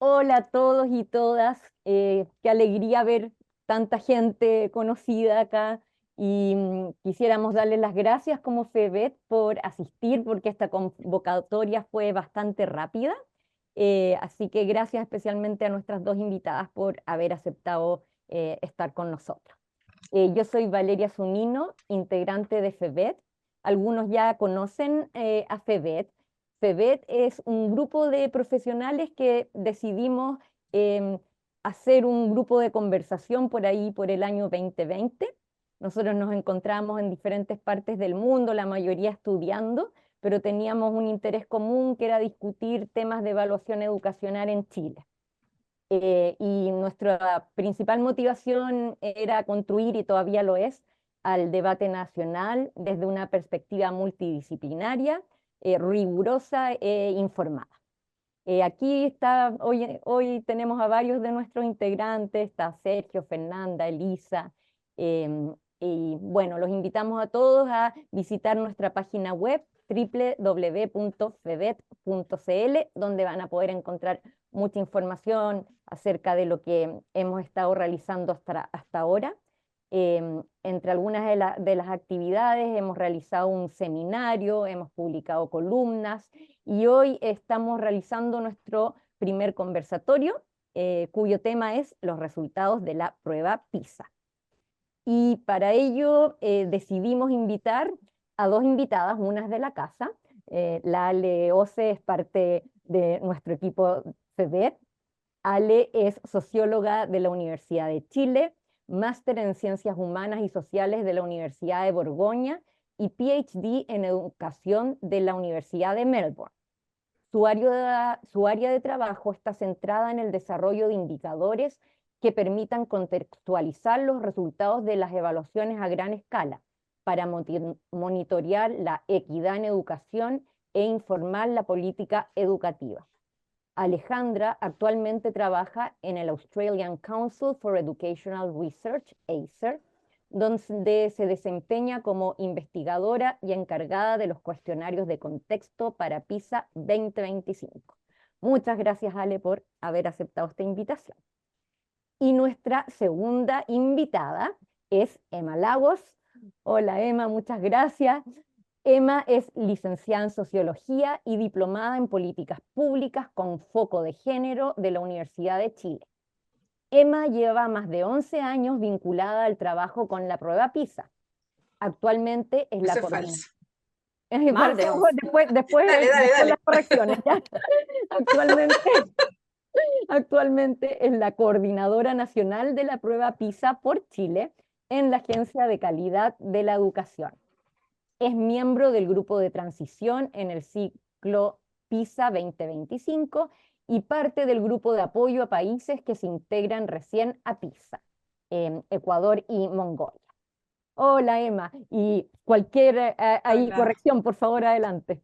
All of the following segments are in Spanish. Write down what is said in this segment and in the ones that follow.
Hola a todos y todas, qué alegría ver tanta gente conocida acá y quisiéramos darles las gracias como FEBET por asistir porque esta convocatoria fue bastante rápida. Así que gracias especialmente a nuestras dos invitadas por haber aceptado estar con nosotros. Yo soy Valeria Zunino, integrante de FEBET. Algunos ya conocen a FEBET. FEBET es un grupo de profesionales que decidimos em, hacer un grupo de conversación por ahí por el año 2020. Nosotros nos encontramos en diferentes partes del mundo, la mayoría estudiando, pero teníamos un interés común que era discutir temas de evaluación educacional en Chile. Y nuestra principal motivación era construir, y todavía lo es, al debate nacional desde una perspectiva multidisciplinaria, rigurosa e informada. Aquí está, hoy tenemos a varios de nuestros integrantes, está Sergio, Fernanda, Elisa, y bueno, los invitamos a todos a visitar nuestra página web www.febet.cl, donde van a poder encontrar mucha información acerca de lo que hemos estado realizando hasta ahora. Entre algunas de las actividades hemos realizado un seminario, hemos publicado columnas y hoy estamos realizando nuestro primer conversatorio, cuyo tema es los resultados de la prueba PISA. Y para ello decidimos invitar a dos invitadas, una es de la casa. La Ale Ose es parte de nuestro equipo FEBET. Ale es socióloga de la Universidad de Chile, máster en Ciencias Humanas y Sociales de la Universidad de Borgoña y PhD en Educación de la Universidad de Melbourne. Su área de trabajo está centrada en el desarrollo de indicadores que permitan contextualizar los resultados de las evaluaciones a gran escala para monitorear la equidad en educación e informar la política educativa. Alejandra actualmente trabaja en el Australian Council for Educational Research, ACER, donde se desempeña como investigadora y encargada de los cuestionarios de contexto para PISA 2025. Muchas gracias, Ale, por haber aceptado esta invitación. Y nuestra segunda invitada es Emma Lagos. Hola, Emma, muchas gracias. Emma es licenciada en Sociología y diplomada en Políticas Públicas con foco de género de la Universidad de Chile. Emma lleva más de 11 años vinculada al trabajo con la prueba PISA. Actualmente es la Eso es coordinadora. falso. Más de 11. Después las Dale. correcciones. ¿Ya? Actualmente, actualmente es la coordinadora nacional de la prueba PISA por Chile en la Agencia de Calidad de la Educación. Es miembro del grupo de transición en el ciclo PISA 2025 y parte del grupo de apoyo a países que se integran recién a PISA, Ecuador y Mongolia. Hola, Emma, y cualquier ahí Hola. corrección, por favor, adelante.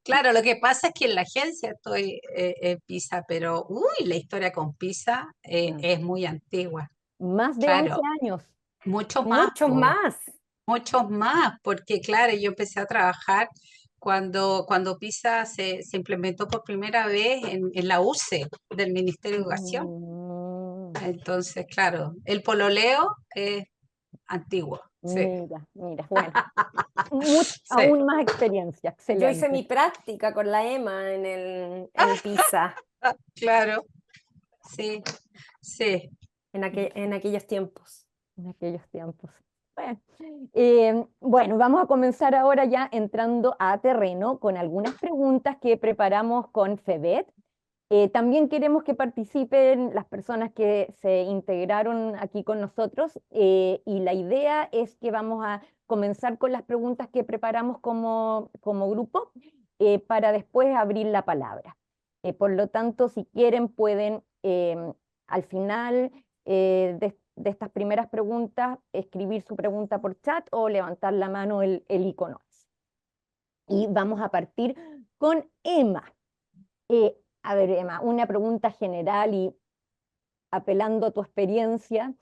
Claro, lo que pasa es que en la agencia estoy en PISA, pero uy, la historia con PISA Mm. es muy antigua. Más de 11 Claro, años. mucho más, Muchos po, más. muchos más, porque claro, yo empecé a trabajar cuando PISA se implementó por primera vez en la UCE del Ministerio de Educación. Mm, Entonces, claro, el pololeo es antiguo, sí, mira, bueno, sí, aún más experiencia, Yo hice excelente. mi práctica con la Emma en PISA claro, sí, sí. en aquellos tiempos. En aquellos tiempos. Bueno, bueno, vamos a comenzar ahora ya entrando a terreno con algunas preguntas que preparamos con FEBET. También queremos que participen las personas que se integraron aquí con nosotros y la idea es que vamos a comenzar con las preguntas que preparamos como grupo para después abrir la palabra. Por lo tanto, si quieren, pueden al final de estas primeras preguntas escribir su pregunta por chat o levantar la mano el icono. Y vamos a partir con Emma. A ver, Emma, una pregunta general y apelando a tu experiencia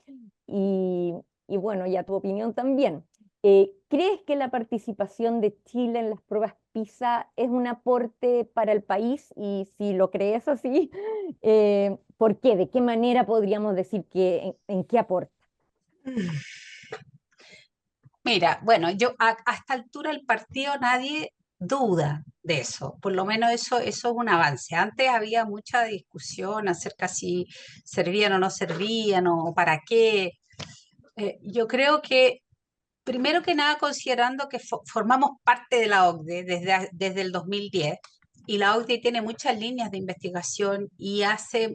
y bueno, y a tu opinión también. ¿Crees que la participación de Chile en las pruebas PISA es un aporte para el país? Y si lo crees así, ¿por qué? ¿De qué manera podríamos decir que en qué aporta? Mira, bueno, yo a esta altura del partido nadie duda de eso, por lo menos eso es un avance. Antes había mucha discusión acerca si servían o no servían o para qué. Yo creo que, primero que nada, considerando que formamos parte de la OCDE desde el 2010 y la OCDE tiene muchas líneas de investigación y hace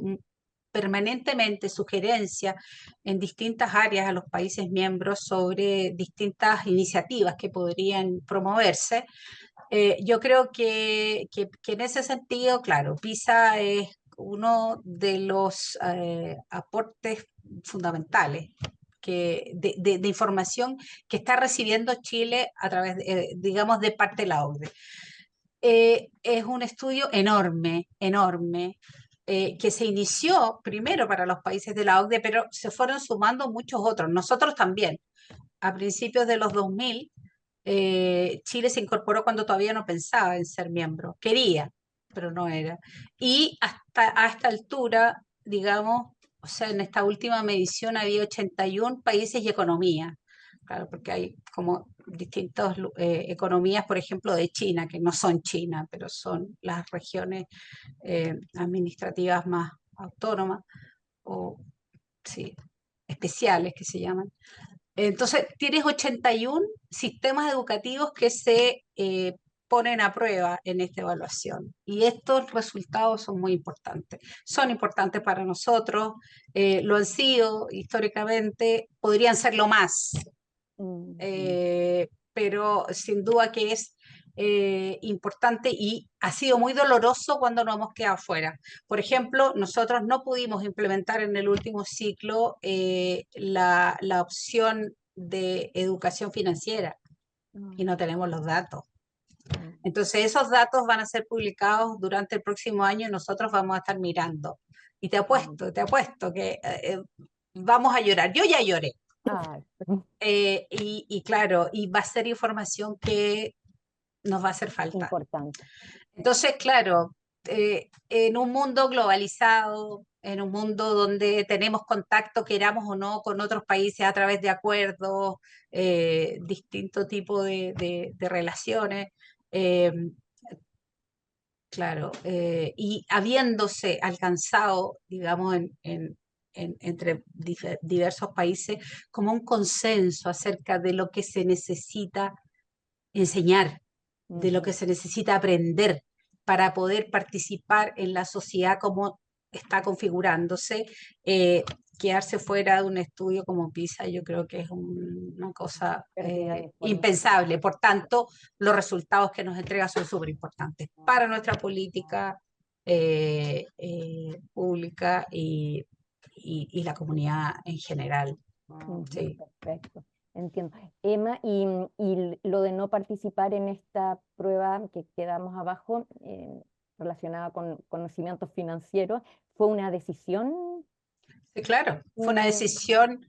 permanentemente sugerencias en distintas áreas a los países miembros sobre distintas iniciativas que podrían promoverse. Yo creo que en ese sentido, claro, PISA es uno de los aportes fundamentales de información que está recibiendo Chile a través, digamos, de parte de la OCDE. Es un estudio enorme, enorme, que se inició primero para los países de la OCDE, pero se fueron sumando muchos otros, nosotros también. A principios de los 2000, Chile se incorporó cuando todavía no pensaba en ser miembro, quería, pero no era. Y hasta a esta altura, digamos, o sea, en esta última medición había 81 países y economías. Claro, porque hay como distintas economías, por ejemplo, de China, que no son China, pero son las regiones administrativas más autónomas o sí, especiales que se llaman. Entonces, tienes 81 sistemas educativos que se ponen a prueba en esta evaluación y estos resultados son muy importantes. Son importantes para nosotros, lo han sido históricamente, podrían serlo más, pero sin duda que es importante y ha sido muy doloroso cuando nos hemos quedado fuera. Por ejemplo, nosotros no pudimos implementar en el último ciclo la opción de educación financiera y no tenemos los datos. Entonces, esos datos van a ser publicados durante el próximo año y nosotros vamos a estar mirando. Y te apuesto que vamos a llorar. Yo ya lloré. Ah, Y claro, y va a ser información que nos va a hacer falta. importante. Entonces, claro, en un mundo globalizado, en un mundo donde tenemos contacto, queramos o no, con otros países a través de acuerdos, distinto tipo de relaciones, eh, claro, y habiéndose alcanzado, digamos, entre diversos países, como un consenso acerca de lo que se necesita enseñar, de lo que se necesita aprender para poder participar en la sociedad como está configurándose. Quedarse fuera de un estudio como PISA, yo creo que es una cosa Pérdida de información. impensable. Por tanto, los resultados que nos entrega son súper importantes para nuestra política pública y la comunidad en general. Sí. Perfecto, entiendo. Emma, y lo de no participar en esta prueba que quedamos abajo, relacionada con conocimientos financieros, ¿fue una decisión? Sí, claro, fue una decisión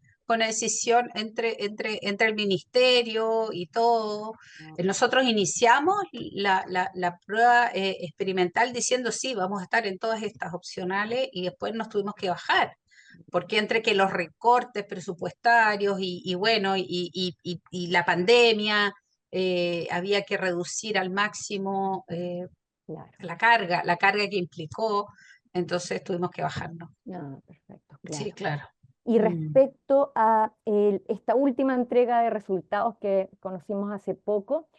entre el ministerio y todo. Nosotros iniciamos la prueba experimental diciendo sí, vamos a estar en todas estas opcionales y después nos tuvimos que bajar, porque entre que los recortes presupuestarios y bueno, y la pandemia, había que reducir al máximo Claro. la carga que implicó, entonces tuvimos que bajarnos. No, perfecto, Sí, claro. claro. Y Mm. respecto a esta última entrega de resultados que conocimos hace poco,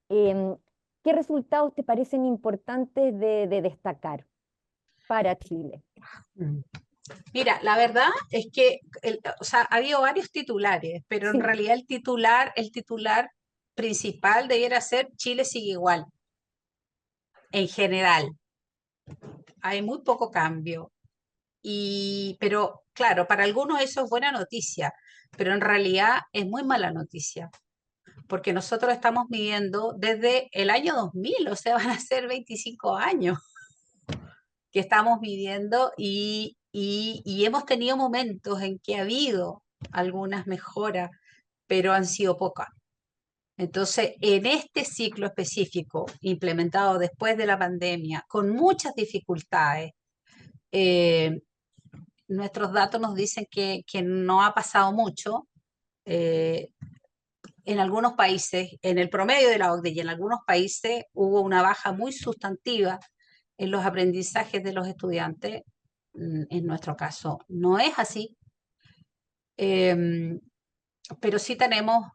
em, ¿qué resultados te parecen importantes de destacar para Chile? Mm. Mira, la verdad es que o sea, ha habido varios titulares, pero en Sí. realidad el titular principal debiera ser Chile sigue igual, en general. Hay muy poco cambio. Pero claro, para algunos eso es buena noticia, pero en realidad es muy mala noticia, porque nosotros estamos midiendo desde el año 2000, o sea, van a ser 25 años que estamos midiendo y hemos tenido momentos en que ha habido algunas mejoras, pero han sido pocas. Entonces, en este ciclo específico, implementado después de la pandemia, con muchas dificultades, eh, nuestros datos nos dicen que no ha pasado mucho. eh, en algunos países, en el promedio de la OCDE y en algunos países hubo una baja muy sustantiva en los aprendizajes de los estudiantes. En nuestro caso no es así, pero sí tenemos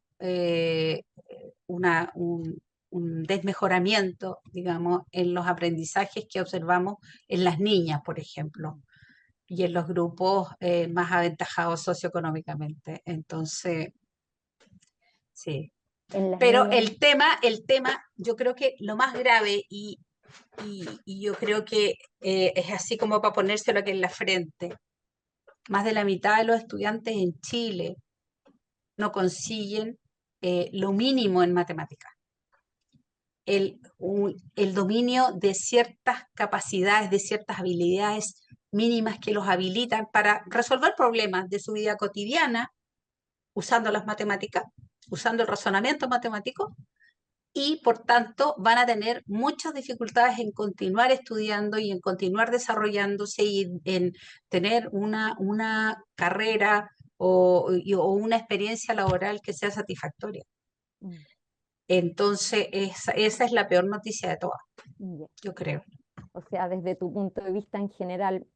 una, un desmejoramiento, digamos, en los aprendizajes que observamos en las niñas, por ejemplo, y en los grupos más aventajados socioeconómicamente. Entonces, sí. En las Pero niñas, el tema, yo creo que lo más grave y yo creo que es así como para ponérselo aquí en la frente, más de la mitad de los estudiantes en Chile no consiguen lo mínimo en matemáticas. El dominio de ciertas capacidades, de ciertas habilidades mínimas que los habilitan para resolver problemas de su vida cotidiana usando las matemáticas, usando el razonamiento matemático, y por tanto van a tener muchas dificultades en continuar estudiando y en continuar desarrollándose y en tener una carrera o una experiencia laboral que sea satisfactoria. mm, Entonces, esa es la peor noticia de todas, ya. yo creo. O sea, desde tu punto de vista en general,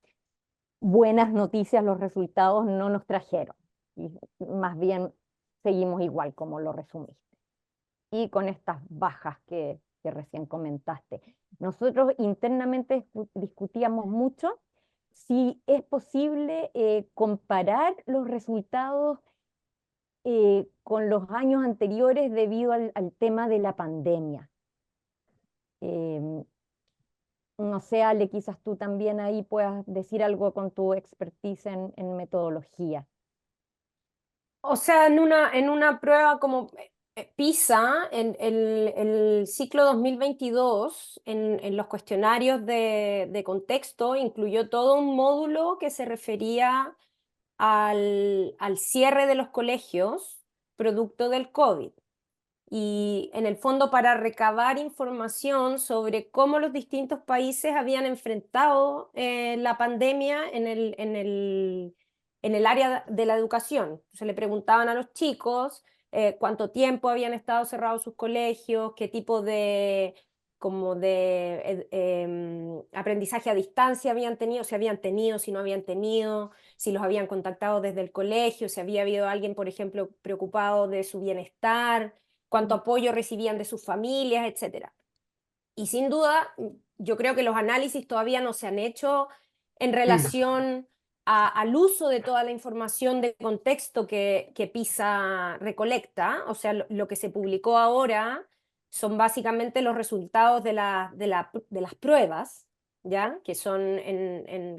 buenas noticias los resultados no nos trajeron. Y más bien seguimos igual como lo resumiste. Y con estas bajas que recién comentaste. Nosotros internamente discutíamos mucho si es posible comparar los resultados con los años anteriores debido al tema de la pandemia. Em, no sé, Ale, quizás tú también ahí puedas decir algo con tu expertise en metodología. O sea, en una prueba como PISA, en el ciclo 2022, en los cuestionarios de contexto, incluyó todo un módulo que se refería al cierre de los colegios producto del COVID. Y en el fondo para recabar información sobre cómo los distintos países habían enfrentado la pandemia en el área de la educación. Se le preguntaban a los chicos cuánto tiempo habían estado cerrados sus colegios, qué tipo de como de aprendizaje a distancia habían tenido, si habían tenido, si no habían tenido, si los habían contactado desde el colegio, si había habido alguien, por ejemplo, preocupado de su bienestar, cuánto apoyo recibían de sus familias, etcétera. Y sin duda, yo creo que los análisis todavía no se han hecho en relación al uso de toda la información de contexto que PISA recolecta. O sea, lo que se publicó ahora son básicamente los resultados de las pruebas, ¿ya? Que son,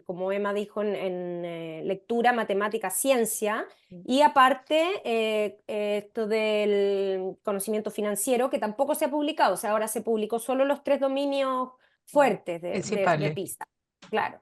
como Emma dijo, en lectura, matemática, ciencia, y aparte esto del conocimiento financiero, que tampoco se ha publicado. O sea, ahora se publicó solo los 3 dominios fuertes de Principales. PISA, claro.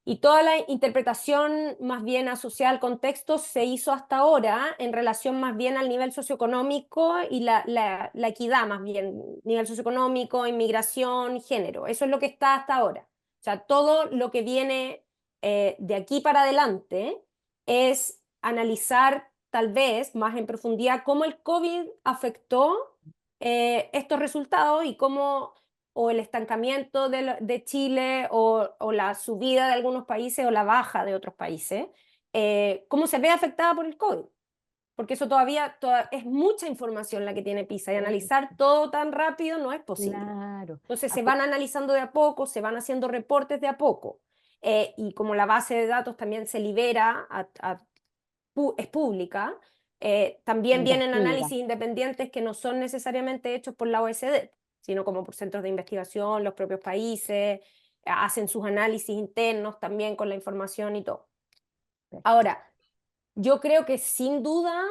Y toda la interpretación más bien asociada al contexto se hizo hasta ahora en relación más bien al nivel socioeconómico y la equidad más bien, nivel socioeconómico, inmigración, género. Eso es lo que está hasta ahora. O sea, todo lo que viene de aquí para adelante es analizar tal vez más en profundidad cómo el COVID afectó estos resultados y cómo o el estancamiento de Chile o la subida de algunos países o la baja de otros países, cómo se ve afectada por el COVID. Porque eso todavía es mucha información la que tiene PISA y analizar todo tan rápido no es posible. Claro. Entonces se van analizando de a poco, se van haciendo reportes de a poco. Y como la base de datos también se libera, es pública, también Ya es vienen pública. análisis independientes que no son necesariamente hechos por la OECD, sino como por centros de investigación, los propios países, hacen sus análisis internos también con la información y todo. Ahora, yo creo que sin duda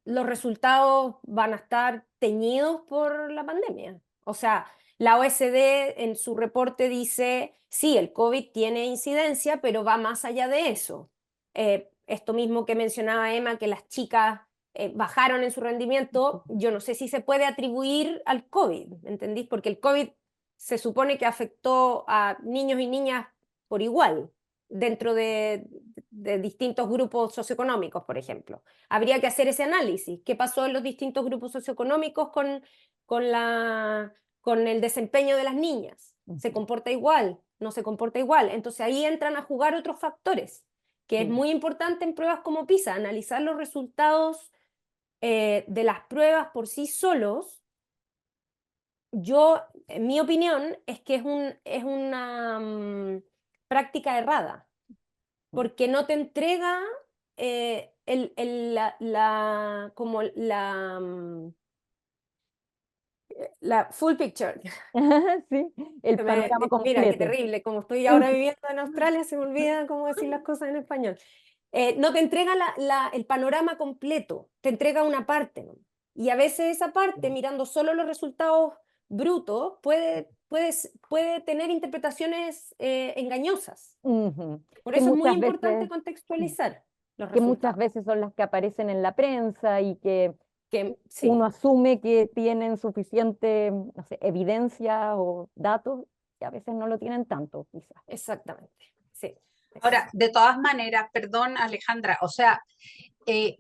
los resultados van a estar teñidos por la pandemia. O sea, la OECD en su reporte dice, sí, el COVID tiene incidencia, pero va más allá de eso. Esto mismo que mencionaba Emma, que las chicas bajaron en su rendimiento, yo no sé si se puede atribuir al COVID, ¿me entendís? Porque el COVID se supone que afectó a niños y niñas por igual, dentro de distintos grupos socioeconómicos, por ejemplo. Habría que hacer ese análisis. ¿Qué pasó en los distintos grupos socioeconómicos con el desempeño de las niñas? ¿Se comporta igual? ¿No se comporta igual? Entonces ahí entran a jugar otros factores, que es muy importante en pruebas como PISA, analizar los resultados de las pruebas por sí solos. Yo, en mi opinión, es que es una práctica errada, porque no te entrega como la full picture. Sí, el panorama Mira, qué completo. terrible, como estoy ahora viviendo en Australia, se me olvida cómo decir las cosas en español. No te entrega el panorama completo, te entrega una parte, ¿no? Y a veces esa parte, mirando solo los resultados brutos, puede tener interpretaciones engañosas. Ujú. Por Que eso es muy muchas importante veces, contextualizar los que muchas resultados. veces son las que aparecen en la prensa y que Sí, uno asume que tienen suficiente, no sé, evidencia o datos, y a veces no lo tienen tanto, quizás. exactamente. Sí, Ahora, de todas maneras, perdón Alejandra, o sea, eh,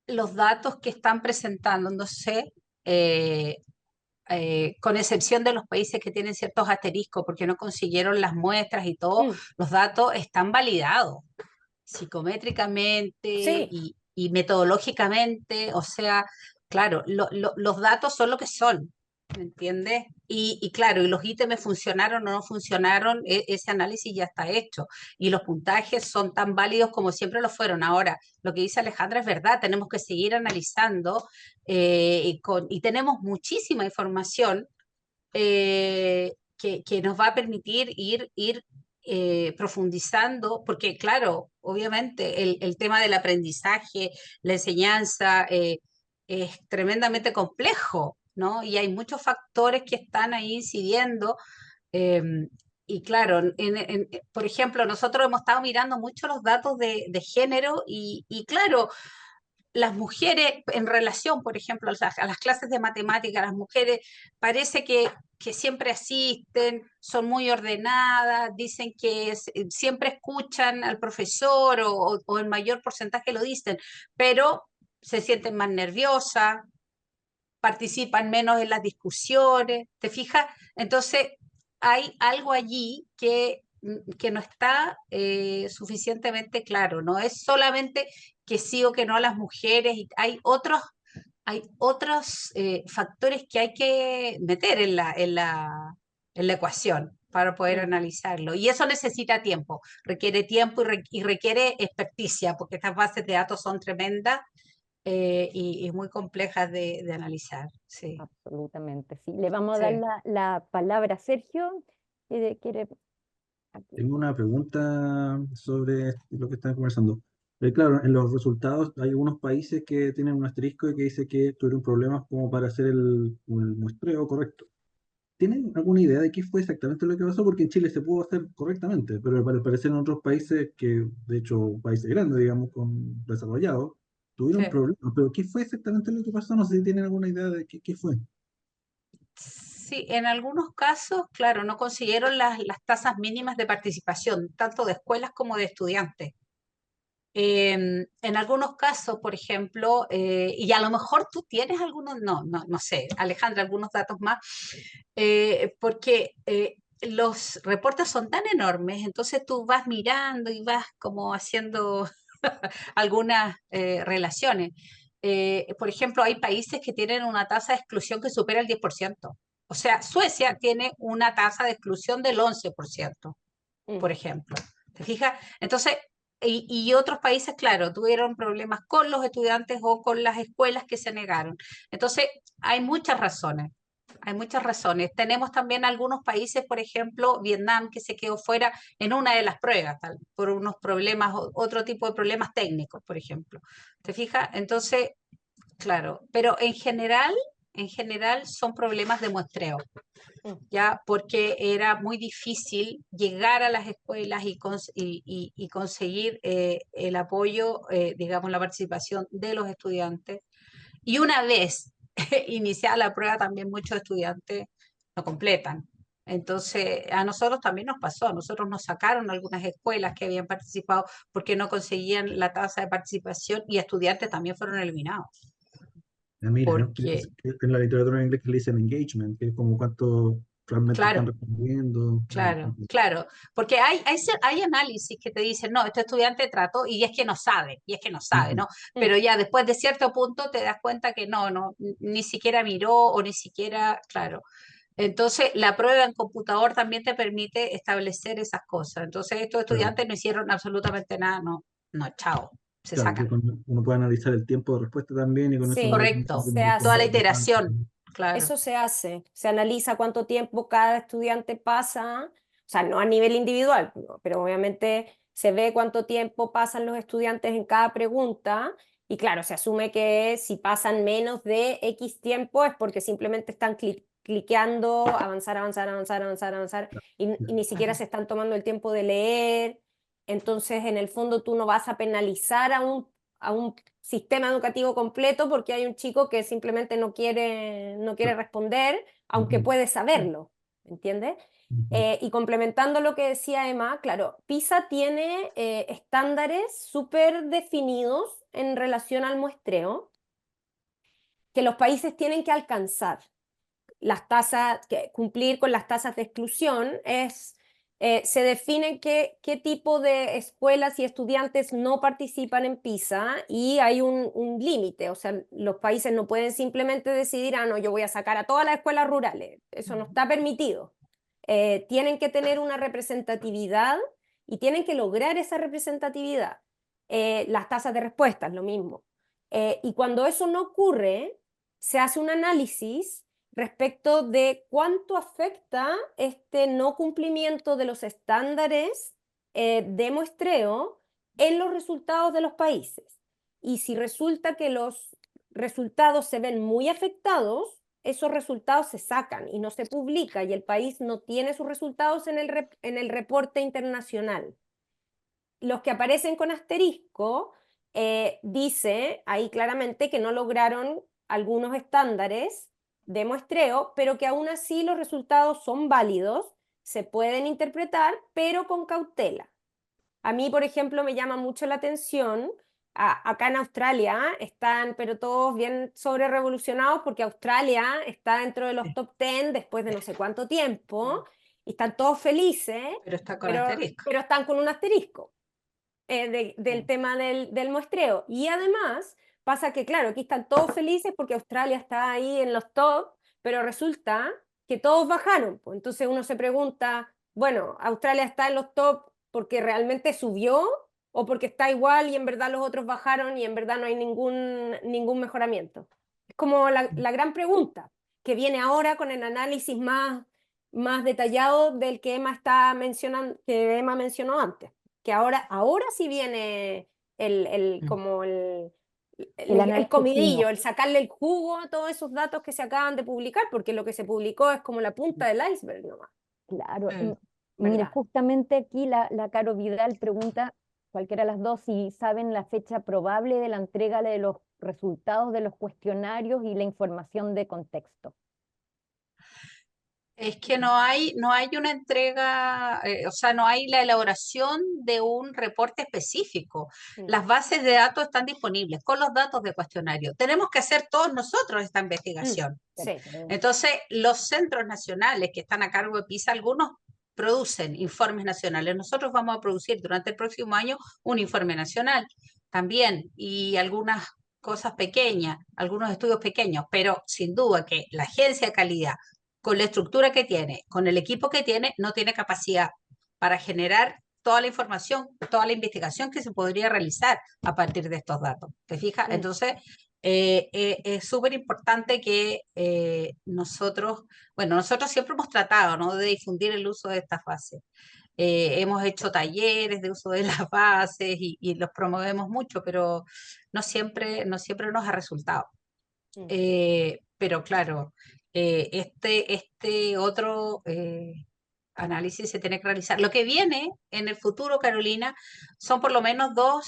los datos que están presentándose, eh, con excepción de los países que tienen ciertos asteriscos porque no consiguieron las muestras y todo, Mm, los datos están validados psicométricamente sí, y metodológicamente, o sea, claro, los datos son lo que son, ¿me entiendes? Y claro, y los ítems funcionaron o no funcionaron, ese análisis ya está hecho, y los puntajes son tan válidos como siempre lo fueron. Ahora, lo que dice Alejandra es verdad, tenemos que seguir analizando y tenemos muchísima información que nos va a permitir ir profundizando, porque claro, obviamente el tema del aprendizaje, la enseñanza es tremendamente complejo, ¿no? Y hay muchos factores que están ahí incidiendo. eh, y claro, por ejemplo, nosotros hemos estado mirando mucho los datos de género y claro, las mujeres en relación, por ejemplo, a las clases de matemáticas, las mujeres parece que siempre asisten, son muy ordenadas, dicen que siempre escuchan al profesor o en mayor porcentaje lo dicen, pero se sienten más nerviosas, participan menos en las discusiones, ¿te fijas? Entonces, hay algo allí que no está suficientemente claro, no es solamente que sí o que no a las mujeres, y hay otros factores que hay que meter en la ecuación para poder mm, analizarlo. Y eso necesita tiempo, requiere tiempo y requiere experticia, porque estas bases de datos son tremendas y muy complejas de analizar. Sí. Absolutamente, sí. Le vamos a dar Sí. la palabra a Sergio. ¿Quiere? Aquí. Tengo una pregunta sobre lo que están conversando. Claro, en los resultados hay algunos países que tienen un asterisco y que dice que tuvieron problemas como para hacer el muestreo correcto. ¿Tienen alguna idea de qué fue exactamente lo que pasó? Porque en Chile se pudo hacer correctamente, pero al parecer en otros países, que de hecho países grandes, digamos, con desarrollados, tuvieron Sí. problemas. Pero ¿qué fue exactamente lo que pasó? No sé si tienen alguna idea de qué fue. Sí, en algunos casos, claro, no consiguieron las tasas mínimas de participación, tanto de escuelas como de estudiantes. En algunos casos, por ejemplo, y a lo mejor tú tienes algunos, no sé, Alejandra, algunos datos más, porque los reportes son tan enormes, entonces tú vas mirando y vas como haciendo algunas relaciones. Por ejemplo, hay países que tienen una tasa de exclusión que supera el 10%. O sea, Suecia tiene una tasa de exclusión del 11%, mm. por ejemplo. ¿Te fijas? Entonces, y otros países, claro, tuvieron problemas con los estudiantes o con las escuelas que se negaron. Entonces, hay muchas razones. Hay muchas razones. Tenemos también algunos países, por ejemplo, Vietnam, que se quedó fuera en una de las pruebas, por unos problemas, otro tipo de problemas técnicos, por ejemplo. ¿Te fijas? Entonces, claro, pero en general son problemas de muestreo, Mm. ya porque era muy difícil llegar a las escuelas y conseguir el apoyo, digamos, la participación de los estudiantes Y una vez iniciada la prueba, también muchos estudiantes no completan. Entonces, a nosotros también nos pasó, a nosotros nos sacaron algunas escuelas que habían participado porque no conseguían la tasa de participación y estudiantes también fueron eliminados. Mira, ¿no? Porque, Que en la literatura en inglés que le dicen engagement, que es como cuánto realmente están claro, respondiendo. claro, porque hay análisis que te dicen, no, este estudiante trató y es que no sabe, ¿no? Mm. Pero ya después de cierto punto te das cuenta que no, ni siquiera miró o ni siquiera, claro. Entonces, la prueba en computador también te permite establecer esas cosas. Entonces, estos Claro, estudiantes no hicieron absolutamente nada, no, chao, se claro, que sacan. uno puede analizar el tiempo de respuesta también y con eso Sí, va Correcto, se toda la hace. iteración, claro. Eso se hace, se analiza cuánto tiempo cada estudiante pasa, o sea, no a nivel individual, pero obviamente se ve cuánto tiempo pasan los estudiantes en cada pregunta y claro, se asume que si pasan menos de X tiempo es porque simplemente están cliqueando, avanzar, avanzar, avanzar, avanzar, avanzar y ni siquiera se están tomando el tiempo de leer. Entonces, en el fondo, tú no vas a penalizar a un sistema educativo completo porque hay un chico que simplemente no quiere responder, aunque Ujú, puede saberlo, ¿entiendes? ujú. Y complementando lo que decía Emma, claro, PISA tiene estándares súper definidos en relación al muestreo que los países tienen que alcanzar. Las tasas, cumplir con las tasas de exclusión se define qué tipo de escuelas y estudiantes no participan en PISA y hay un límite, o sea, los países no pueden simplemente decidir, ah, no, yo voy a sacar a todas las escuelas rurales, eso no está permitido. Tienen que tener una representatividad y tienen que lograr esa representatividad. Las tasas de respuesta es lo mismo. Y cuando eso no ocurre, se hace un análisis respecto de cuánto afecta este no cumplimiento de los estándares de muestreo en los resultados de los países. Y si resulta que los resultados se ven muy afectados, esos resultados se sacan y no se publica y el país no tiene sus resultados en el reporte internacional. Los que aparecen con asterisco dice ahí claramente que no lograron algunos estándares de muestreo, pero que aún así los resultados son válidos, se pueden interpretar, pero con cautela. A mí, por ejemplo, me llama mucho la atención, acá en Australia están, pero todos bien sobre revolucionados porque Australia está dentro de los top 10 después de no sé cuánto tiempo, y están todos felices, Pero está con asterisco. pero están con un asterisco del tema del muestreo. Y además pasa que, claro, aquí están todos felices porque Australia está ahí en los top, pero resulta que todos bajaron. Pues. Entonces uno se pregunta, bueno, ¿Australia está en los top porque realmente subió o porque está igual y en verdad los otros bajaron y en verdad no hay ningún mejoramiento? Es como la gran pregunta que viene ahora con el análisis más detallado del que Emma está mencionando, que Emma mencionó antes, que ahora sí viene como El el análisis comidillo, fino. el sacarle el jugo a todos esos datos que se acaban de publicar, porque lo que se publicó es como la punta del iceberg nomás, Claro, mira, ¿verdad? justamente aquí la Caro Vidal pregunta, cualquiera de las dos, si saben la fecha probable de la entrega de los resultados de los cuestionarios y la información de contexto. Es que no hay una entrega, o sea, no hay la elaboración de un reporte específico. Mm. Las bases de datos están disponibles con los datos de cuestionario. Tenemos que hacer todos nosotros esta investigación. Sí. Entonces, los centros nacionales que están a cargo de PISA, algunos producen informes nacionales. Nosotros vamos a producir durante el próximo año un informe nacional también y algunas cosas pequeñas, algunos estudios pequeños, pero sin duda que la agencia de calidad, con la estructura que tiene, con el equipo que tiene, no tiene capacidad para generar toda la información, toda la investigación que se podría realizar a partir de estos datos. ¿Te fijas? Mm. Entonces, es súper importante que nosotros siempre hemos tratado, ¿no?, de difundir el uso de estas bases. Hemos hecho talleres de uso de las bases y los promovemos mucho, pero no siempre nos ha resultado. Mm. Pero claro, este otro análisis se tiene que realizar. Lo que viene en el futuro, Carolina, son por lo menos va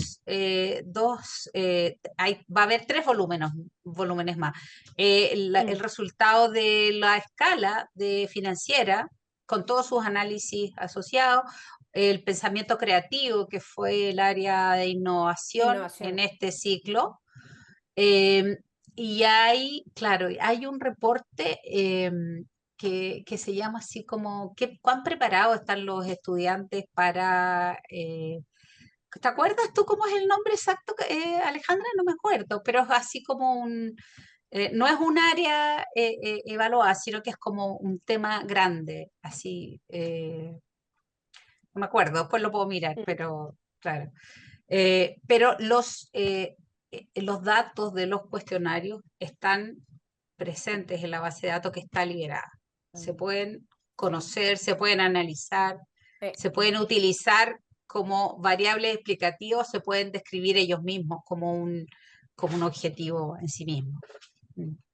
a haber 3 volúmenes más. El resultado de la escala de financiera, con todos sus análisis asociados, el pensamiento creativo, que fue el área de innovación en este ciclo. Y hay un reporte que se llama así como, ¿cuán preparados están los estudiantes para... ¿te acuerdas tú cómo es el nombre exacto, Alejandra? No me acuerdo, pero es así como no es un área evaluada, sino que es como un tema grande, así, no me acuerdo, después lo puedo mirar, pero claro. Pero los datos de los cuestionarios están presentes en la base de datos que está liberada. Se pueden conocer, se pueden analizar, se pueden utilizar como variables explicativas, se pueden describir ellos mismos como un objetivo en sí mismo.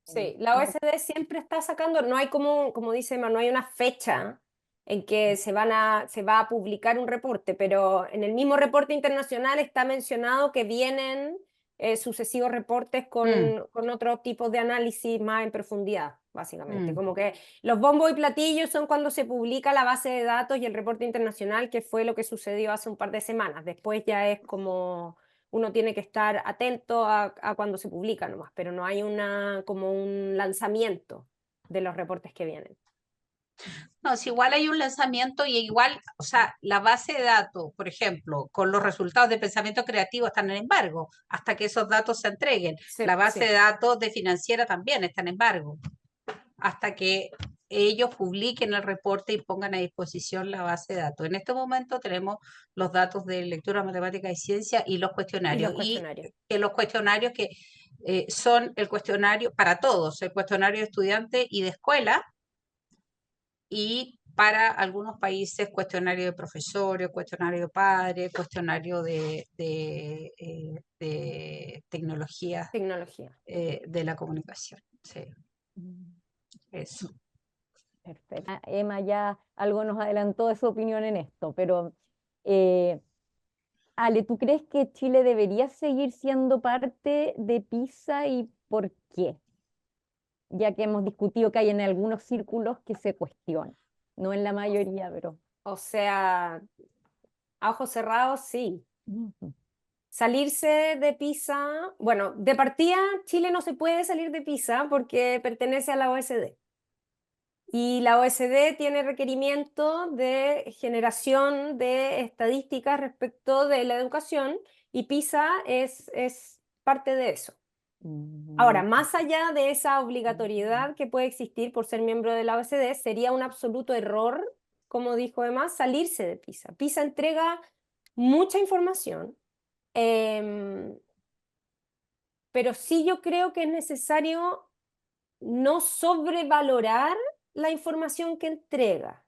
Sí, la OECD siempre está sacando, no hay como dice Emma, no hay una fecha en que se va a publicar un reporte, pero en el mismo reporte internacional está mencionado que vienen sucesivos reportes con otros tipos de análisis más en profundidad, básicamente. Como que los bombos y platillos son cuando se publica la base de datos y el reporte internacional, que fue lo que sucedió hace un par de semanas. Después ya es como... Uno tiene que estar atento a cuando se publica nomás, pero no hay como un lanzamiento de los reportes que vienen. No, si igual hay un lanzamiento y igual, o sea, la base de datos, por ejemplo, con los resultados de pensamiento creativo están en embargo hasta que esos datos se entreguen. La base de datos de financiera también está en embargo hasta que ellos publiquen el reporte y pongan a disposición la base de datos. En este momento tenemos los datos de lectura, matemática y ciencia y los cuestionarios. Y los cuestionarios que son el cuestionario para todos, el cuestionario de estudiante y de escuela, y para algunos países cuestionario de profesores, cuestionario de padres, cuestionario de tecnología de la comunicación. Sí. Eso. Perfecto. Emma ya algo nos adelantó de su opinión en esto, pero Ale, ¿tú crees que Chile debería seguir siendo parte de PISA y por qué? Ya que hemos discutido que hay en algunos círculos que se cuestionan, no en la mayoría, pero... O sea, a ojos cerrados, sí. Salirse de PISA, bueno, de partida Chile no se puede salir de PISA porque pertenece a la OECD. Y la OECD tiene requerimiento de generación de estadísticas respecto de la educación y PISA es parte de eso. Ahora, más allá de esa obligatoriedad que puede existir por ser miembro de la OECD, sería un absoluto error, como dijo Emma, salirse de PISA. PISA entrega mucha información, pero sí yo creo que es necesario no sobrevalorar la información que entrega.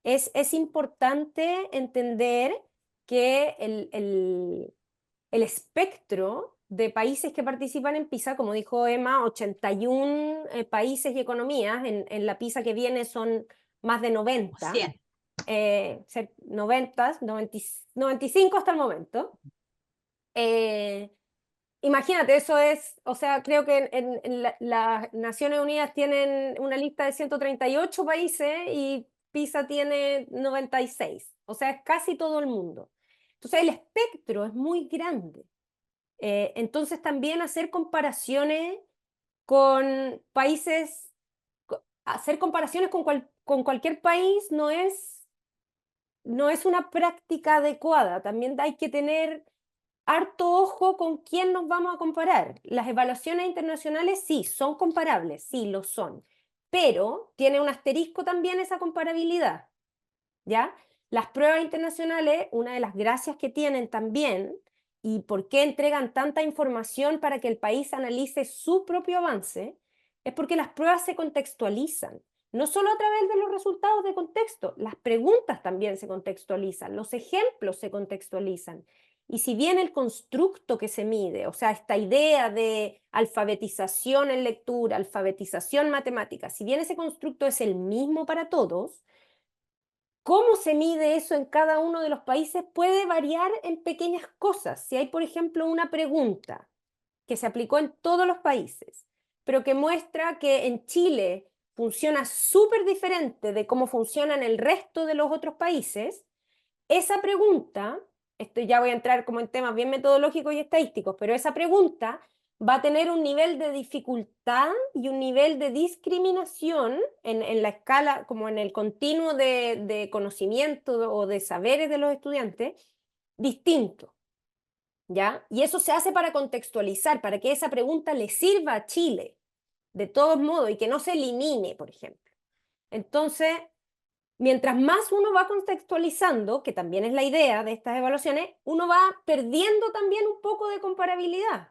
Es importante entender que el espectro de países que participan en PISA, como dijo Emma, 81 países y economías, en la PISA que viene son más de 90. 100. 95 hasta el momento. Imagínate, eso es, o sea, creo que en las Naciones Unidas tienen una lista de 138 países y PISA tiene 96, o sea, es casi todo el mundo. Entonces el espectro es muy grande. Entonces también hacer comparaciones con países, hacer comparaciones con cualquier país no es una práctica adecuada. También hay que tener harto ojo con quién nos vamos a comparar. Las evaluaciones internacionales sí, son comparables, sí, lo son, pero tiene un asterisco también esa comparabilidad, ¿ya? Las pruebas internacionales, una de las gracias que tienen también, y por qué entregan tanta información para que el país analice su propio avance, es porque las pruebas se contextualizan. No solo a través de los resultados de contexto, las preguntas también se contextualizan, los ejemplos se contextualizan. Y si bien el constructo que se mide, o sea, esta idea de alfabetización en lectura, alfabetización matemática, si bien ese constructo es el mismo para todos, cómo se mide eso en cada uno de los países puede variar en pequeñas cosas. Si hay, por ejemplo, una pregunta que se aplicó en todos los países, pero que muestra que en Chile funciona súper diferente de cómo funciona en el resto de los otros países, esa pregunta, esto ya voy a entrar como en temas bien metodológicos y estadísticos, pero esa pregunta va a tener un nivel de dificultad y un nivel de discriminación en la escala, como en el continuo de conocimiento o de saberes de los estudiantes, distinto, ¿ya? Y eso se hace para contextualizar, para que esa pregunta le sirva a Chile, de todos modos, y que no se elimine, por ejemplo. Entonces, mientras más uno va contextualizando, que también es la idea de estas evaluaciones, uno va perdiendo también un poco de comparabilidad.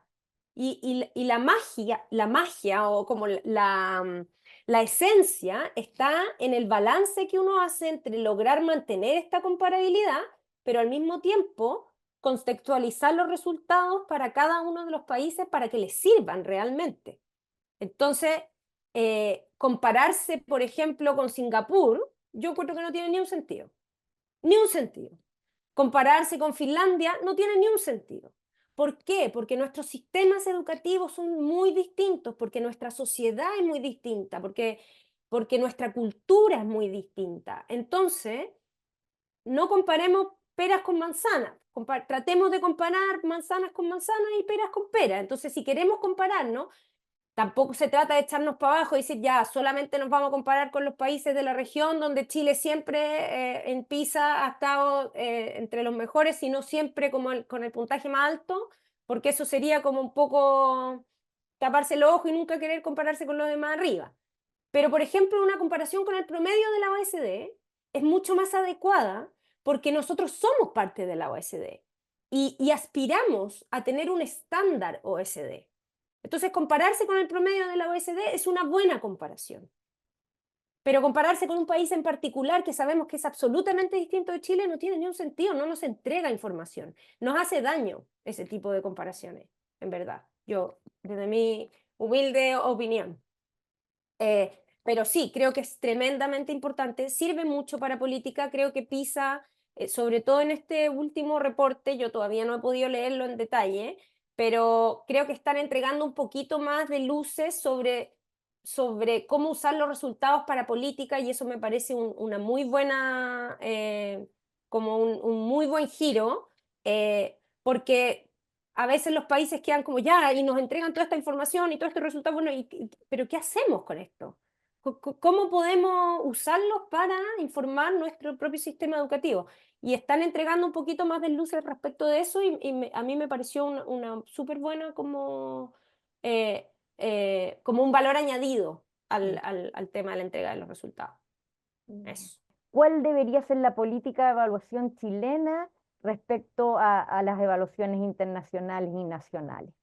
Y la magia o como la esencia está en el balance que uno hace entre lograr mantener esta comparabilidad, pero al mismo tiempo contextualizar los resultados para cada uno de los países para que les sirvan realmente. Entonces, compararse, por ejemplo, con Singapur, yo creo que no tiene ni un sentido. Ni un sentido. Compararse con Finlandia no tiene ni un sentido. ¿Por qué? Porque nuestros sistemas educativos son muy distintos, porque nuestra sociedad es muy distinta, porque nuestra cultura es muy distinta. Entonces, no comparemos peras con manzanas. Tratemos de comparar manzanas con manzanas y peras con peras. Entonces, si queremos compararnos, tampoco se trata de echarnos para abajo y decir, ya, solamente nos vamos a comparar con los países de la región, donde Chile siempre en PISA ha estado entre los mejores, sino siempre como con el puntaje más alto, porque eso sería como un poco taparse los ojos y nunca querer compararse con los demás arriba. Pero, por ejemplo, una comparación con el promedio de la OSD es mucho más adecuada porque nosotros somos parte de la OSD y aspiramos a tener un estándar OSD. Entonces, compararse con el promedio de la OSD es una buena comparación. Pero compararse con un país en particular que sabemos que es absolutamente distinto de Chile no tiene ni un sentido, no nos entrega información. Nos hace daño ese tipo de comparaciones, en verdad. Yo, desde mi humilde opinión. Pero sí, creo que es tremendamente importante, sirve mucho para política, creo que PISA, sobre todo en este último reporte, yo todavía no he podido leerlo en detalle, pero creo que están entregando un poquito más de luces sobre cómo usar los resultados para política y eso me parece una muy buena, como un muy buen giro, porque a veces los países quedan como ya y nos entregan toda esta información y todo este resultado, bueno, pero ¿qué hacemos con esto? ¿Cómo podemos usarlos para informar nuestro propio sistema educativo? Y están entregando un poquito más de luces respecto de eso y a mí me pareció una súper buena como un valor añadido al tema de la entrega de los resultados. Eso. ¿Cuál debería ser la política de evaluación chilena respecto a las evaluaciones internacionales y nacionales?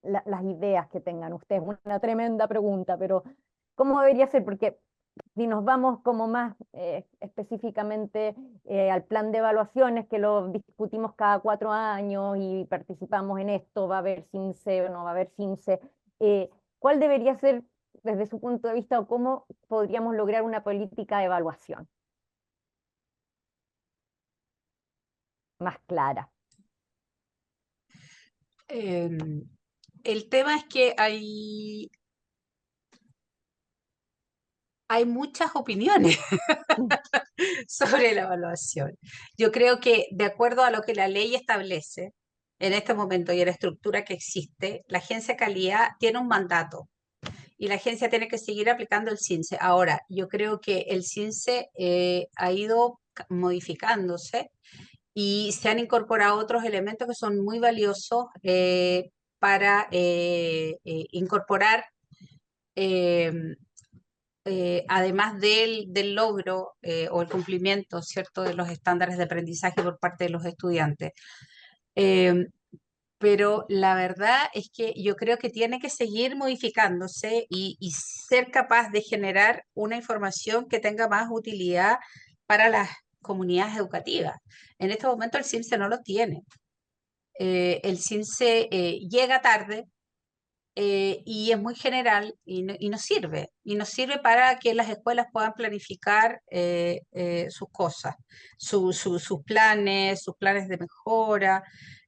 Las ideas que tengan ustedes, una tremenda pregunta, pero ¿cómo debería ser? Porque si nos vamos como más específicamente al plan de evaluaciones, que lo discutimos cada 4 años y participamos en esto, va a haber CIMSE o no va a haber CIMSE, ¿cuál debería ser desde su punto de vista o cómo podríamos lograr una política de evaluación más clara? El tema es que hay muchas opiniones sobre la evaluación. Yo creo que de acuerdo a lo que la ley establece en este momento y a la estructura que existe, la agencia de calidad tiene un mandato y la agencia tiene que seguir aplicando el CINCE. Ahora, yo creo que el CINCE ha ido modificándose y se han incorporado otros elementos que son muy valiosos para incorporar, eh, además del logro o el cumplimiento, ¿cierto?, de los estándares de aprendizaje por parte de los estudiantes. Pero la verdad es que yo creo que tiene que seguir modificándose y ser capaz de generar una información que tenga más utilidad para las comunidades educativas. En este momento el CIMSE no lo tiene. El CIMSE llega tarde, y es muy general y no sirve. Y no sirve para que las escuelas puedan planificar sus cosas, sus planes de mejora.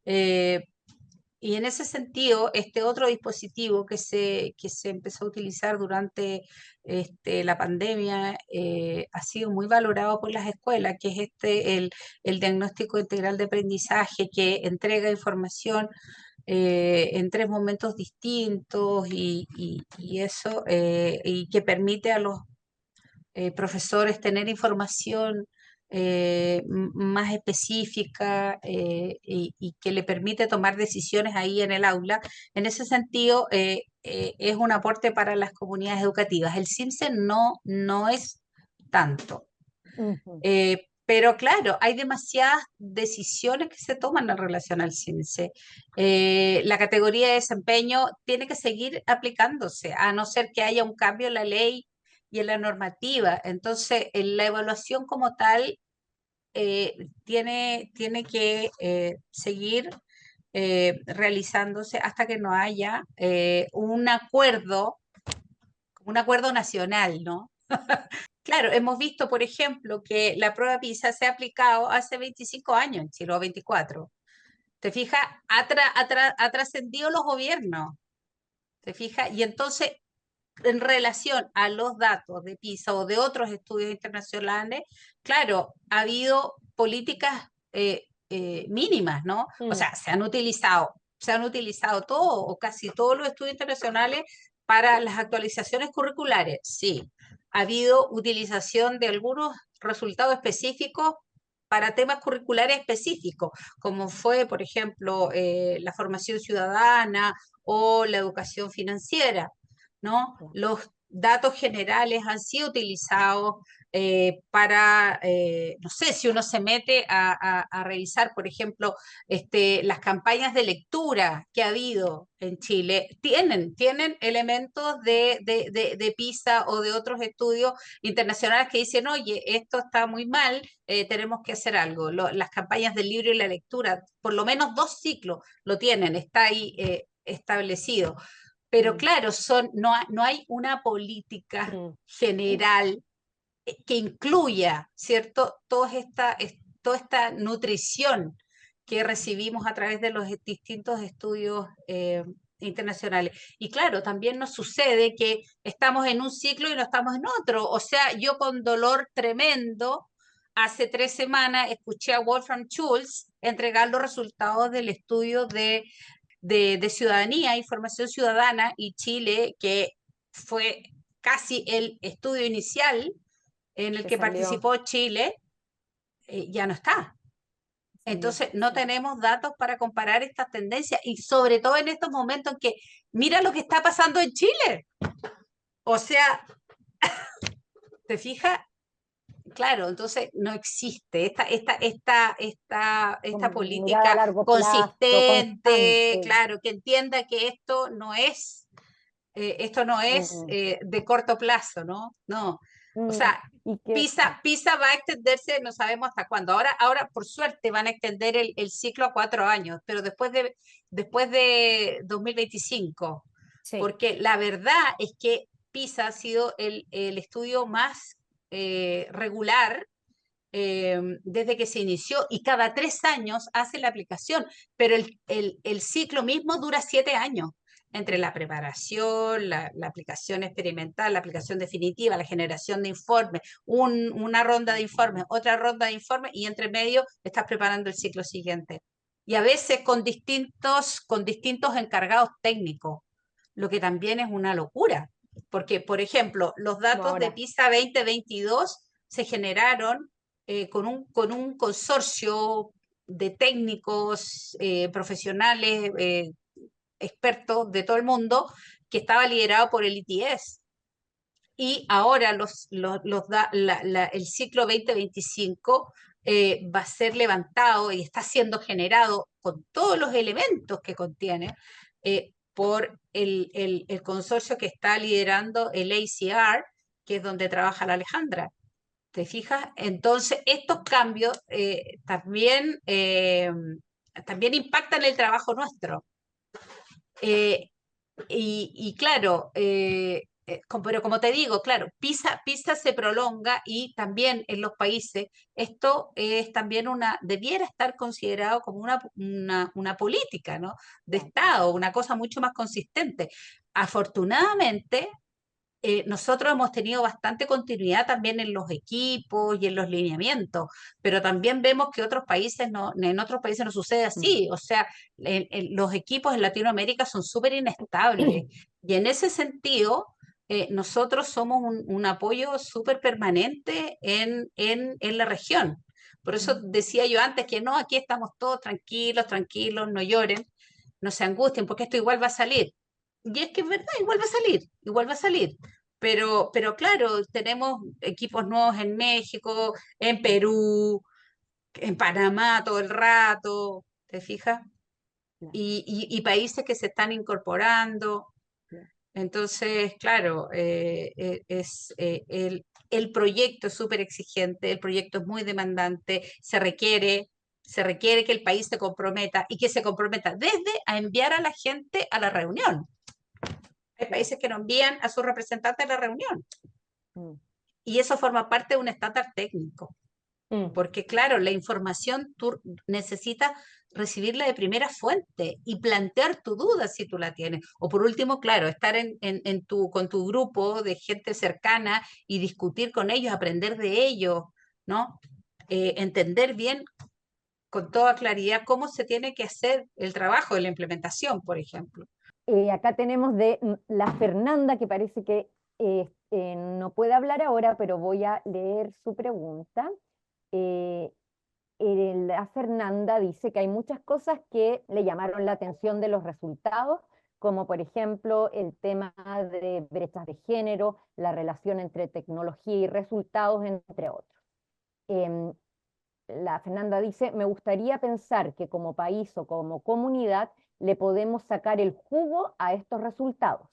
eh, y en ese sentido, este otro dispositivo que se empezó a utilizar durante la pandemia ha sido muy valorado por las escuelas, que es el diagnóstico integral de aprendizaje, que entrega información en tres momentos distintos y eso, y que permite a los profesores tener información más específica y que le permite tomar decisiones ahí en el aula. En ese sentido, es un aporte para las comunidades educativas. El CIMSE no es tanto. Ujú. Pero claro, hay demasiadas decisiones que se toman en relación al CIMSE. La categoría de desempeño tiene que seguir aplicándose, a no ser que haya un cambio en la ley y en la normativa. Entonces, en la evaluación como tal tiene que seguir realizándose hasta que no haya un acuerdo nacional, ¿no? Claro, hemos visto, por ejemplo, que la prueba PISA se ha aplicado hace 25 años en Chile, o 24. ¿Te fijas? Ha trascendido los gobiernos. ¿Te fijas? Y entonces, en relación a los datos de PISA o de otros estudios internacionales, claro, ha habido políticas mínimas, ¿no? O Mm. sea, se han utilizado todo o casi todos los estudios internacionales para las actualizaciones curriculares, sí. Ha habido utilización de algunos resultados específicos para temas curriculares específicos, como fue, por ejemplo, la formación ciudadana o la educación financiera, ¿no? Los datos generales han sido utilizados para, no sé, si uno se mete a revisar, por ejemplo, las campañas de lectura que ha habido en Chile, tienen elementos de PISA o de otros estudios internacionales que dicen, oye, esto está muy mal, tenemos que hacer algo. Las campañas del libro y la lectura, por lo menos 2 ciclos lo tienen, está ahí establecido. Pero claro, no hay una política Mm. general que incluya, ¿cierto? Toda esta nutrición que recibimos a través de los distintos estudios internacionales. Y claro, también nos sucede que estamos en un ciclo y no estamos en otro. O sea, yo con dolor tremendo, hace 3 semanas escuché a Wolfram Schultz entregar los resultados del estudio de ciudadanía, información ciudadana y Chile, que fue casi el estudio inicial en el Que que salió, participó Chile, ya no está. salió. Entonces, no tenemos datos para comparar estas tendencias y sobre todo en estos momentos en que mira lo que está pasando en Chile. O sea, ¿te fijas? Claro, entonces no existe esta Con mirada a política largo plazo, consistente, constante. claro, que entienda que esto no es Mm, de corto plazo, ¿no? No. O mm, sea, y que, PISA va a extenderse, no sabemos hasta cuándo. Ahora por suerte, van a extender el ciclo a 4 años, pero después de 2025, Sí. porque la verdad es que PISA ha sido el estudio más regular desde que se inició y cada 3 años hace la aplicación, pero el ciclo mismo dura 7 años entre Mm. la preparación, la aplicación experimental, la aplicación definitiva, la generación de informes, una ronda de informes, otra ronda de informes y entre medio estás preparando el ciclo siguiente. Y a veces con distintos encargados técnicos, lo que también es una locura, porque, por ejemplo, los Como datos de ahora. PISA 2022 se generaron con un consorcio de técnicos, profesionales, expertos de todo el mundo, que estaba liderado por el ITS. Y ahora el ciclo 2025 va a ser levantado y está siendo generado con todos los elementos que contiene por el consorcio que está liderando el ACR, que es donde trabaja la Alejandra. ¿Te fijas? Entonces, estos cambios también impactan el trabajo nuestro. Eh, Y claro, pero como te digo, claro, PISA se prolonga y también en los países esto es también debiera estar considerado como una política, ¿no? De Claro. Estado, una cosa mucho más consistente. Afortunadamente, nosotros hemos tenido bastante continuidad también en los equipos y en los lineamientos, pero también vemos que en otros países no sucede así. O sea, los equipos en Latinoamérica son súper inestables y en ese sentido nosotros somos un apoyo súper permanente en la región. Por eso decía yo antes que no, aquí estamos todos tranquilos, tranquilos, no lloren, no se angustien, porque esto igual va a salir. Y es que es verdad, igual va a salir, igual va a salir. Pero claro, tenemos equipos nuevos en México, en Perú, en Panamá todo el rato, ¿te fijas? Claro, Y países que se están incorporando. claro. Entonces, claro, el proyecto es súper exigente, el proyecto es muy demandante, se requiere que el país se comprometa y que se comprometa desde a enviar a la gente a la reunión. Hay Claro. países que no envían a sus representantes a la reunión Mm, y eso forma parte de un estándar técnico, Mm. porque claro, la información tú necesitas recibirla de primera fuente y plantear tu duda si tú la tienes. O por último, claro, estar con tu grupo de gente cercana y discutir con ellos, aprender de ellos, ¿no? Entender bien con toda claridad cómo se tiene que hacer el trabajo de la implementación, por ejemplo. Acá tenemos de la Fernanda, que parece que no puede hablar ahora, pero voy a leer su pregunta. Eh, la Fernanda dice que hay muchas cosas que le llamaron la atención de los resultados, como por ejemplo el tema de brechas de género, la relación entre tecnología y resultados, entre otros. Em, la Fernanda dice, me gustaría pensar que como país o como comunidad le podemos sacar el jugo a estos resultados.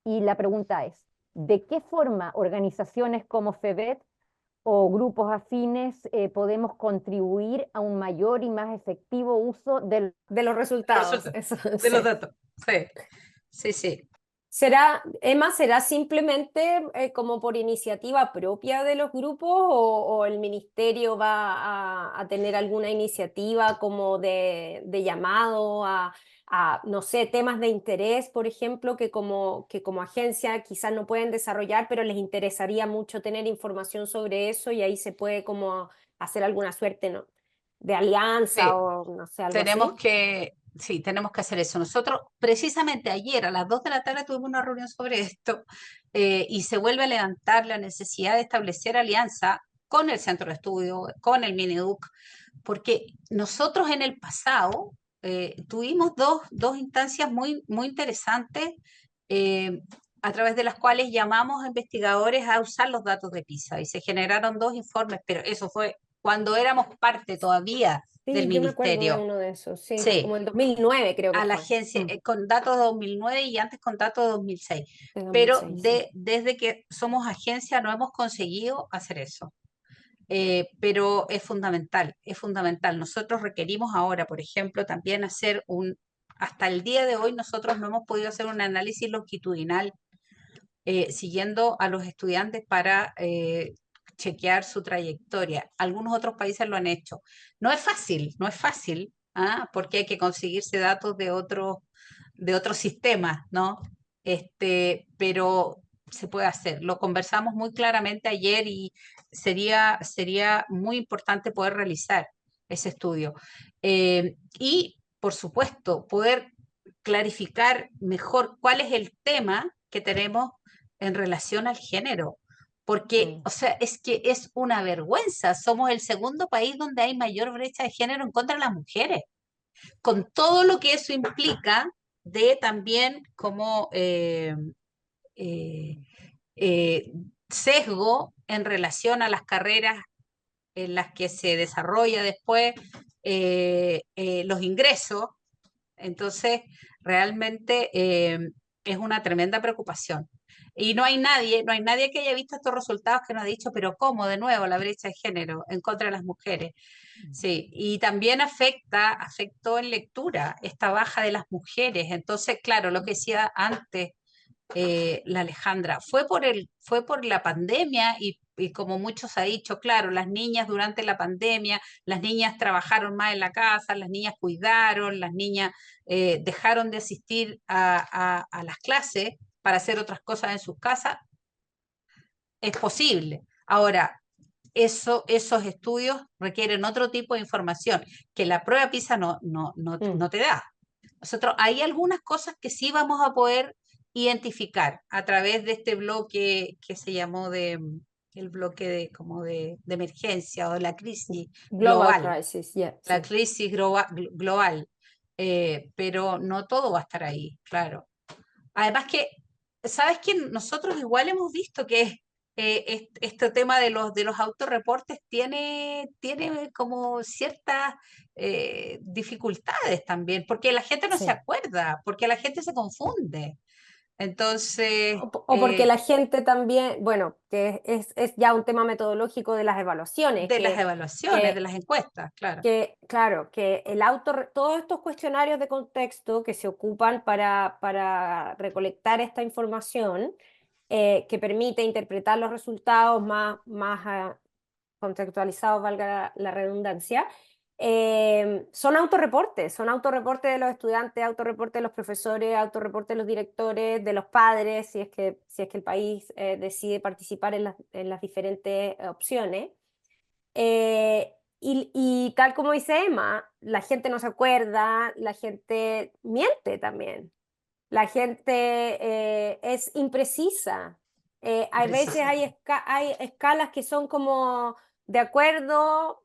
Y la pregunta es, ¿de qué forma organizaciones como FEBET o grupos afines podemos contribuir a un mayor y más efectivo uso De los resultados, Resulta, eso, de los sí. datos. Sí, sí, sí. Emma, será simplemente como por iniciativa propia de los grupos o el ministerio va a tener alguna iniciativa como de llamado no sé, temas de interés, por ejemplo, que como agencia quizás no pueden desarrollar, pero les interesaría mucho tener información sobre eso y ahí se puede como hacer alguna suerte, ¿no? De alianza Sí, o no sé, algo así? sí, tenemos que hacer eso. Nosotros, precisamente ayer a las 2 de la tarde tuvimos una reunión sobre esto y se vuelve a levantar la necesidad de establecer alianza con el centro de estudio, con el Mineduc, porque nosotros en el pasado tuvimos dos instancias muy, muy interesantes eh, a través de las cuales llamamos a investigadores a usar los datos de PISA y se generaron dos informes, pero eso fue cuando éramos parte todavía del Sí, yo me acuerdo de ministerio. uno de esos, sí, Sí, como el 2009 creo que a la fue. agencia con datos de 2009 y antes con datos de 2006. De Pero 2006, sí. desde que somos agencia no hemos conseguido hacer eso. Pero es fundamental, es fundamental. Nosotros requerimos ahora, por ejemplo, también hasta el día de hoy nosotros no hemos podido hacer un análisis longitudinal siguiendo a los estudiantes para chequear su trayectoria. Algunos otros países lo han hecho. No es fácil, no es fácil, ¿ah? Porque hay que conseguirse datos de otros sistemas, ¿no? Pero se puede hacer. Lo conversamos muy claramente ayer y sería muy importante poder realizar ese estudio. Y, por supuesto, poder clarificar mejor cuál es el tema que tenemos en relación al género. Porque, Mm. o sea, es que es una vergüenza. Somos el segundo país donde hay mayor brecha de género en contra de las mujeres, con todo lo que eso implica de también como eh, eh, sesgo en relación a las carreras en las que se desarrolla después los ingresos. Entonces, realmente es una tremenda preocupación. Y no hay nadie que haya visto estos resultados que nos ha dicho, pero ¿cómo? De nuevo, la brecha de género en contra de las mujeres. Sí, y también afectó en lectura esta baja de las mujeres. Entonces, claro, lo que decía antes la Alejandra, fue por la pandemia y como muchos ha dicho, claro, las niñas durante la pandemia, las niñas trabajaron más en la casa, las niñas cuidaron, las niñas dejaron de asistir a las clases para hacer otras cosas en sus casas, es posible. Ahora, esos estudios requieren otro tipo de información que la prueba PISA no te da. Nosotros hay algunas cosas que sí vamos a poder identificar a través de este bloque que se llamó el bloque de emergencia o la crisis Global global, crisis, yeah, la sí. crisis global, pero no todo va a estar ahí, claro. Además que, ¿sabes que nosotros igual hemos visto que este tema de los autorreportes tiene como ciertas dificultades también, porque la gente no se Sí. acuerda, porque la gente se confunde. Entonces, O porque la gente también, bueno, que es ya un tema metodológico de las evaluaciones, de las evaluaciones, de que las encuestas, claro. claro, que todos estos cuestionarios de contexto que se ocupan para recolectar esta información, que permite interpretar los resultados más contextualizados, valga la redundancia, son autorreportes de los estudiantes, autorreportes de los profesores, autorreportes de los directores, de los padres, si es que el país decide participar en las diferentes opciones. Y tal como dice Emma, la gente no se acuerda, la gente miente también, la gente es imprecisa. Hay veces Precisa. hay escalas que son como de acuerdo,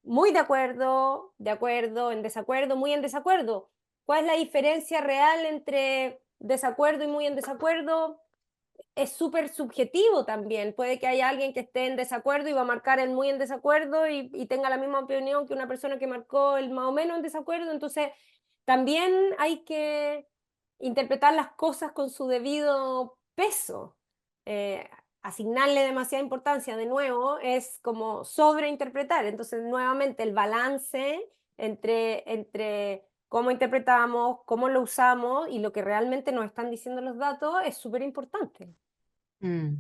muy de acuerdo, en desacuerdo, muy en desacuerdo. ¿Cuál es la diferencia real entre desacuerdo y muy en desacuerdo? Es súper subjetivo también. Puede que haya alguien que esté en desacuerdo y va a marcar el muy en desacuerdo y tenga la misma opinión que una persona que marcó el más o menos en desacuerdo. Entonces, también hay que interpretar las cosas con su debido peso. Asignarle demasiada importancia, de nuevo, es como sobreinterpretar. Entonces, nuevamente, el balance entre cómo interpretamos, cómo lo usamos y lo que realmente nos están diciendo los datos es súper importante. Mm,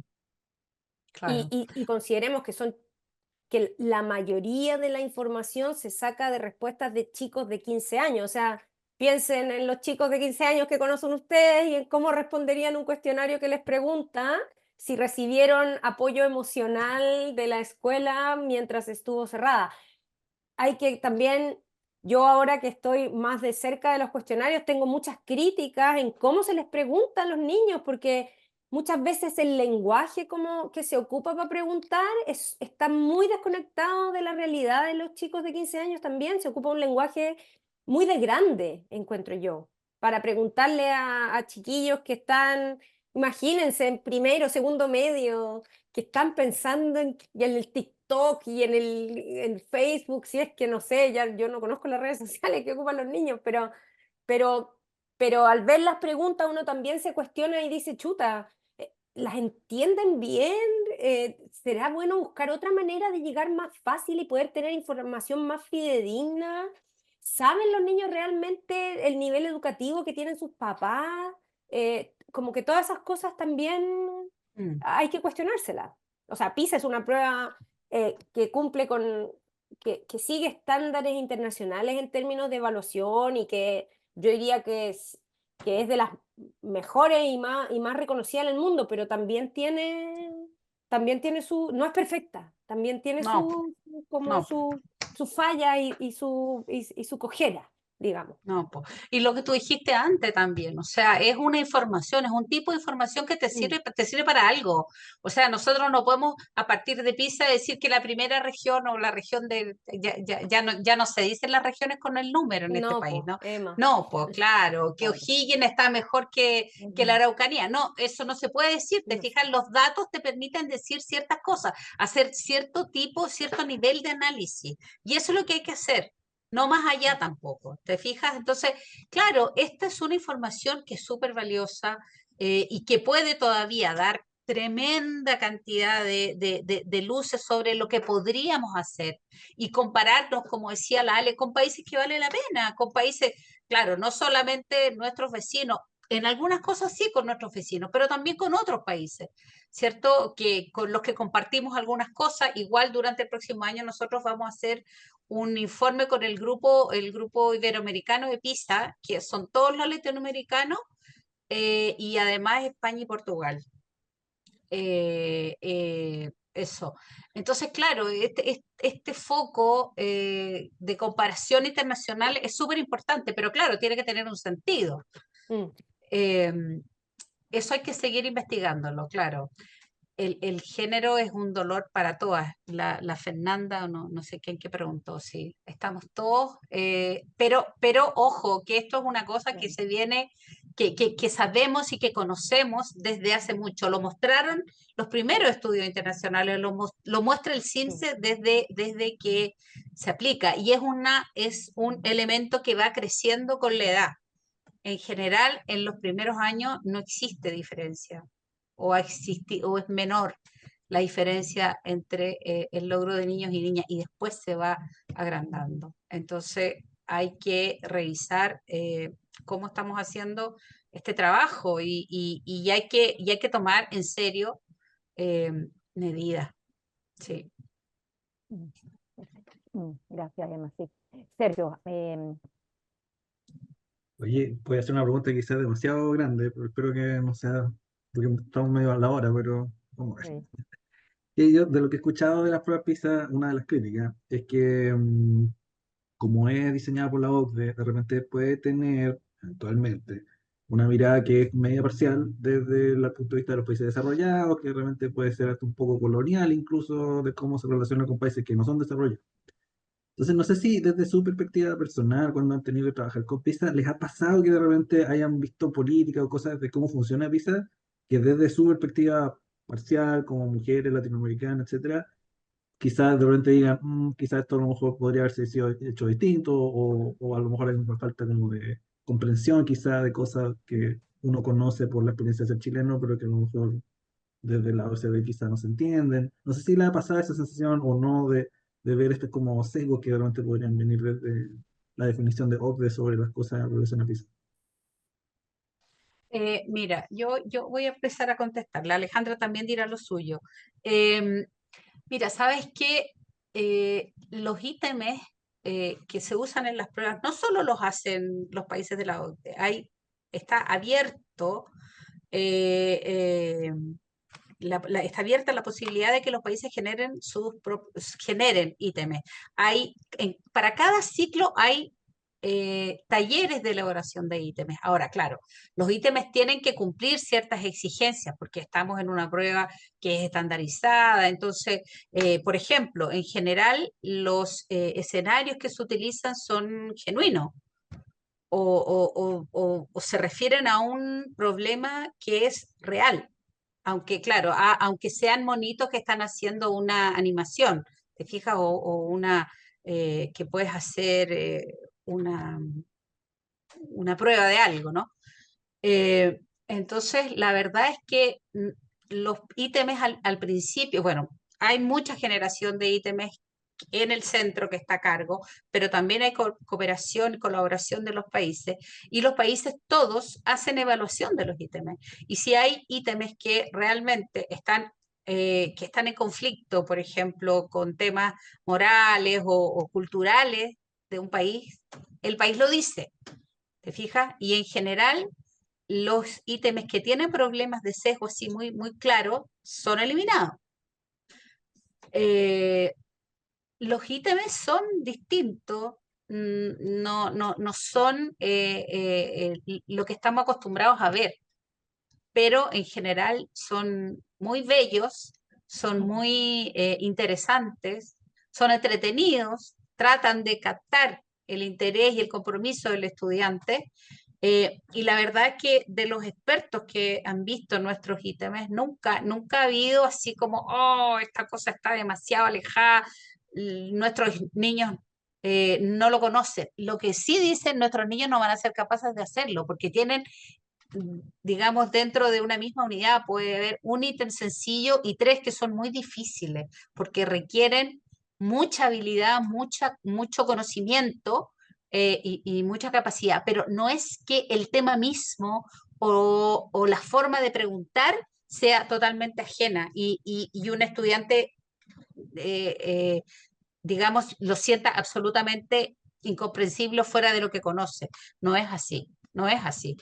claro. Y consideremos que la mayoría de la información se saca de respuestas de chicos de 15 años. O sea, piensen en los chicos de 15 años que conocen ustedes y en cómo responderían un cuestionario que les pregunta si recibieron apoyo emocional de la escuela mientras estuvo cerrada. Hay que también, yo ahora que estoy más de cerca de los cuestionarios, tengo muchas críticas en cómo se les pregunta a los niños, porque muchas veces el lenguaje como que se ocupa para preguntar está muy desconectado de la realidad de los chicos de 15 años también. Se ocupa un lenguaje muy de grande, encuentro yo, para preguntarle a chiquillos que están, imagínense, en primero, segundo medio, que están pensando en el TikTok y en Facebook, si es que no sé, ya yo no conozco las redes sociales que ocupan los niños, pero, pero al ver las preguntas uno también se cuestiona y dice, chuta, ¿las entienden bien? ¿Será bueno buscar otra manera de llegar más fácil y poder tener información más fidedigna? ¿Saben los niños realmente el nivel educativo que tienen sus papás? Como que todas esas cosas también Mm, hay que cuestionársela. O sea, PISA es una prueba que cumple que sigue estándares internacionales en términos de evaluación y que yo diría que es de las mejores y más reconocidas en el mundo, pero también tiene no es perfecta, también tiene no, como no. su falla y su cojera, digamos. No, po. Y lo que tú dijiste antes también, o sea, es una información, es un tipo de información que Mm. te sirve para algo. O sea, nosotros no podemos a partir de PISA decir que la primera región o la región ya no se dicen las regiones con el número en este No, país, pues, ¿no? Emma. No, pues claro, que Claro. O'Higgins está mejor que la Ujú. Araucanía. No, eso no se puede decir. Te No. fijas, los datos te permiten decir ciertas cosas, hacer cierto tipo, cierto nivel de análisis. Y eso es lo que hay que hacer. No más allá tampoco, ¿te fijas? Entonces, claro, esta es una información que es súper valiosa, y que puede todavía dar tremenda cantidad de luces sobre lo que podríamos hacer y compararnos, como decía la Ale, con países que vale la pena, con países, claro, no solamente nuestros vecinos, en algunas cosas sí con nuestros vecinos, pero también con otros países, ¿cierto? Que con los que compartimos algunas cosas, igual durante el próximo año nosotros vamos a hacer un informe con el grupo iberoamericano de PISA, que son todos los latinoamericanos, y además España y Portugal. Eso. Entonces, claro, este foco de comparación internacional es súper importante, pero claro, tiene que tener un sentido. Mm. Eh, Eso hay que seguir investigándolo, claro. El género es un dolor para todas. La Fernanda, o no sé quién que preguntó, sí, estamos todos, pero ojo, que esto es una cosa que se viene, que sabemos y que conocemos desde hace mucho. Lo mostraron los primeros estudios internacionales, lo muestra el CINSE desde que se aplica, y es un elemento que va creciendo con la edad. En general, en los primeros años no existe diferencia o es menor la diferencia entre el logro de niños y niñas, y después se va agrandando. Entonces hay que revisar cómo estamos haciendo este trabajo, y hay que tomar en serio eh, medidas. Sí. Gracias, Emma. Sí. Sergio, Oye, voy a hacer una pregunta quizás demasiado grande, pero espero que no sea, porque estamos medio a la hora, pero vamos a ver. sí. Y yo, de lo que he escuchado de las pruebas PISA, una de las críticas es que como es diseñada por la OCDE, de repente puede tener, eventualmente, una mirada que es media parcial desde el punto de vista de los países desarrollados, que realmente puede ser hasta un poco colonial incluso de cómo se relaciona con países que no son desarrollados. Entonces, no sé si desde su perspectiva personal, cuando han tenido que trabajar con PISA, les ha pasado que de repente hayan visto políticas o cosas de cómo funciona PISA, que desde su perspectiva parcial, como mujeres latinoamericanas, etcétera, quizás de repente digan, quizás esto a lo mejor podría haberse sido hecho distinto, o a lo mejor hay una falta como de comprensión quizás de cosas que uno conoce por la experiencia de ser chileno, pero que a lo mejor desde la OCDE quizás no se entienden. No sé si le ha pasado esa sensación o no de ver este como sesgos que realmente podrían venir desde la definición de OCDE sobre las cosas en relación a PISA. Mira, yo voy a empezar a contestar. La Alejandra también dirá lo suyo. Em, Mira, sabes que los ítems que se usan en las pruebas no solo los hacen los países de la OCDE, está abierto, eh, eh, está abierta la posibilidad de que los países generen ítems. Para cada ciclo hay talleres de elaboración de ítems. Ahora, claro, los ítems tienen que cumplir ciertas exigencias porque estamos en una prueba que es estandarizada. Entonces, por ejemplo, en general, los escenarios que se utilizan son genuinos. O se refieren a un problema que es real, aunque claro, aunque sean monitos que están haciendo una animación, ¿te fijas? O una que puedes hacer una, una prueba de algo, ¿no? Entonces, la verdad es que los ítems al principio, bueno, hay mucha generación de ítems en el centro que está a cargo, pero también hay cooperación y colaboración de los países, y los países todos hacen evaluación de los ítems. Y si hay ítems que realmente que están en conflicto, por ejemplo, con temas morales o culturales de un país, el país lo dice, ¿te fijas? Y en general, los ítems que tienen problemas de sesgo así muy claros son eliminados. Eh, los ítems son distintos, no son lo que estamos acostumbrados a ver, pero en general son muy bellos, son muy interesantes, son entretenidos, tratan de captar el interés y el compromiso del estudiante. Y la verdad es que de los expertos que han visto nuestros ítems, nunca ha habido así como, oh, esta cosa está demasiado alejada, nuestros niños no lo conocen. Lo que sí dicen, nuestros niños no van a ser capaces de hacerlo, porque tienen digamos, dentro de una misma unidad puede haber un ítem sencillo y 3 que son muy difíciles, porque requieren mucha habilidad, mucho conocimiento y mucha capacidad, pero no es que el tema mismo o la forma de preguntar sea totalmente ajena y un estudiante, digamos, lo sienta absolutamente incomprensible o fuera de lo que conoce. No es así, no es así.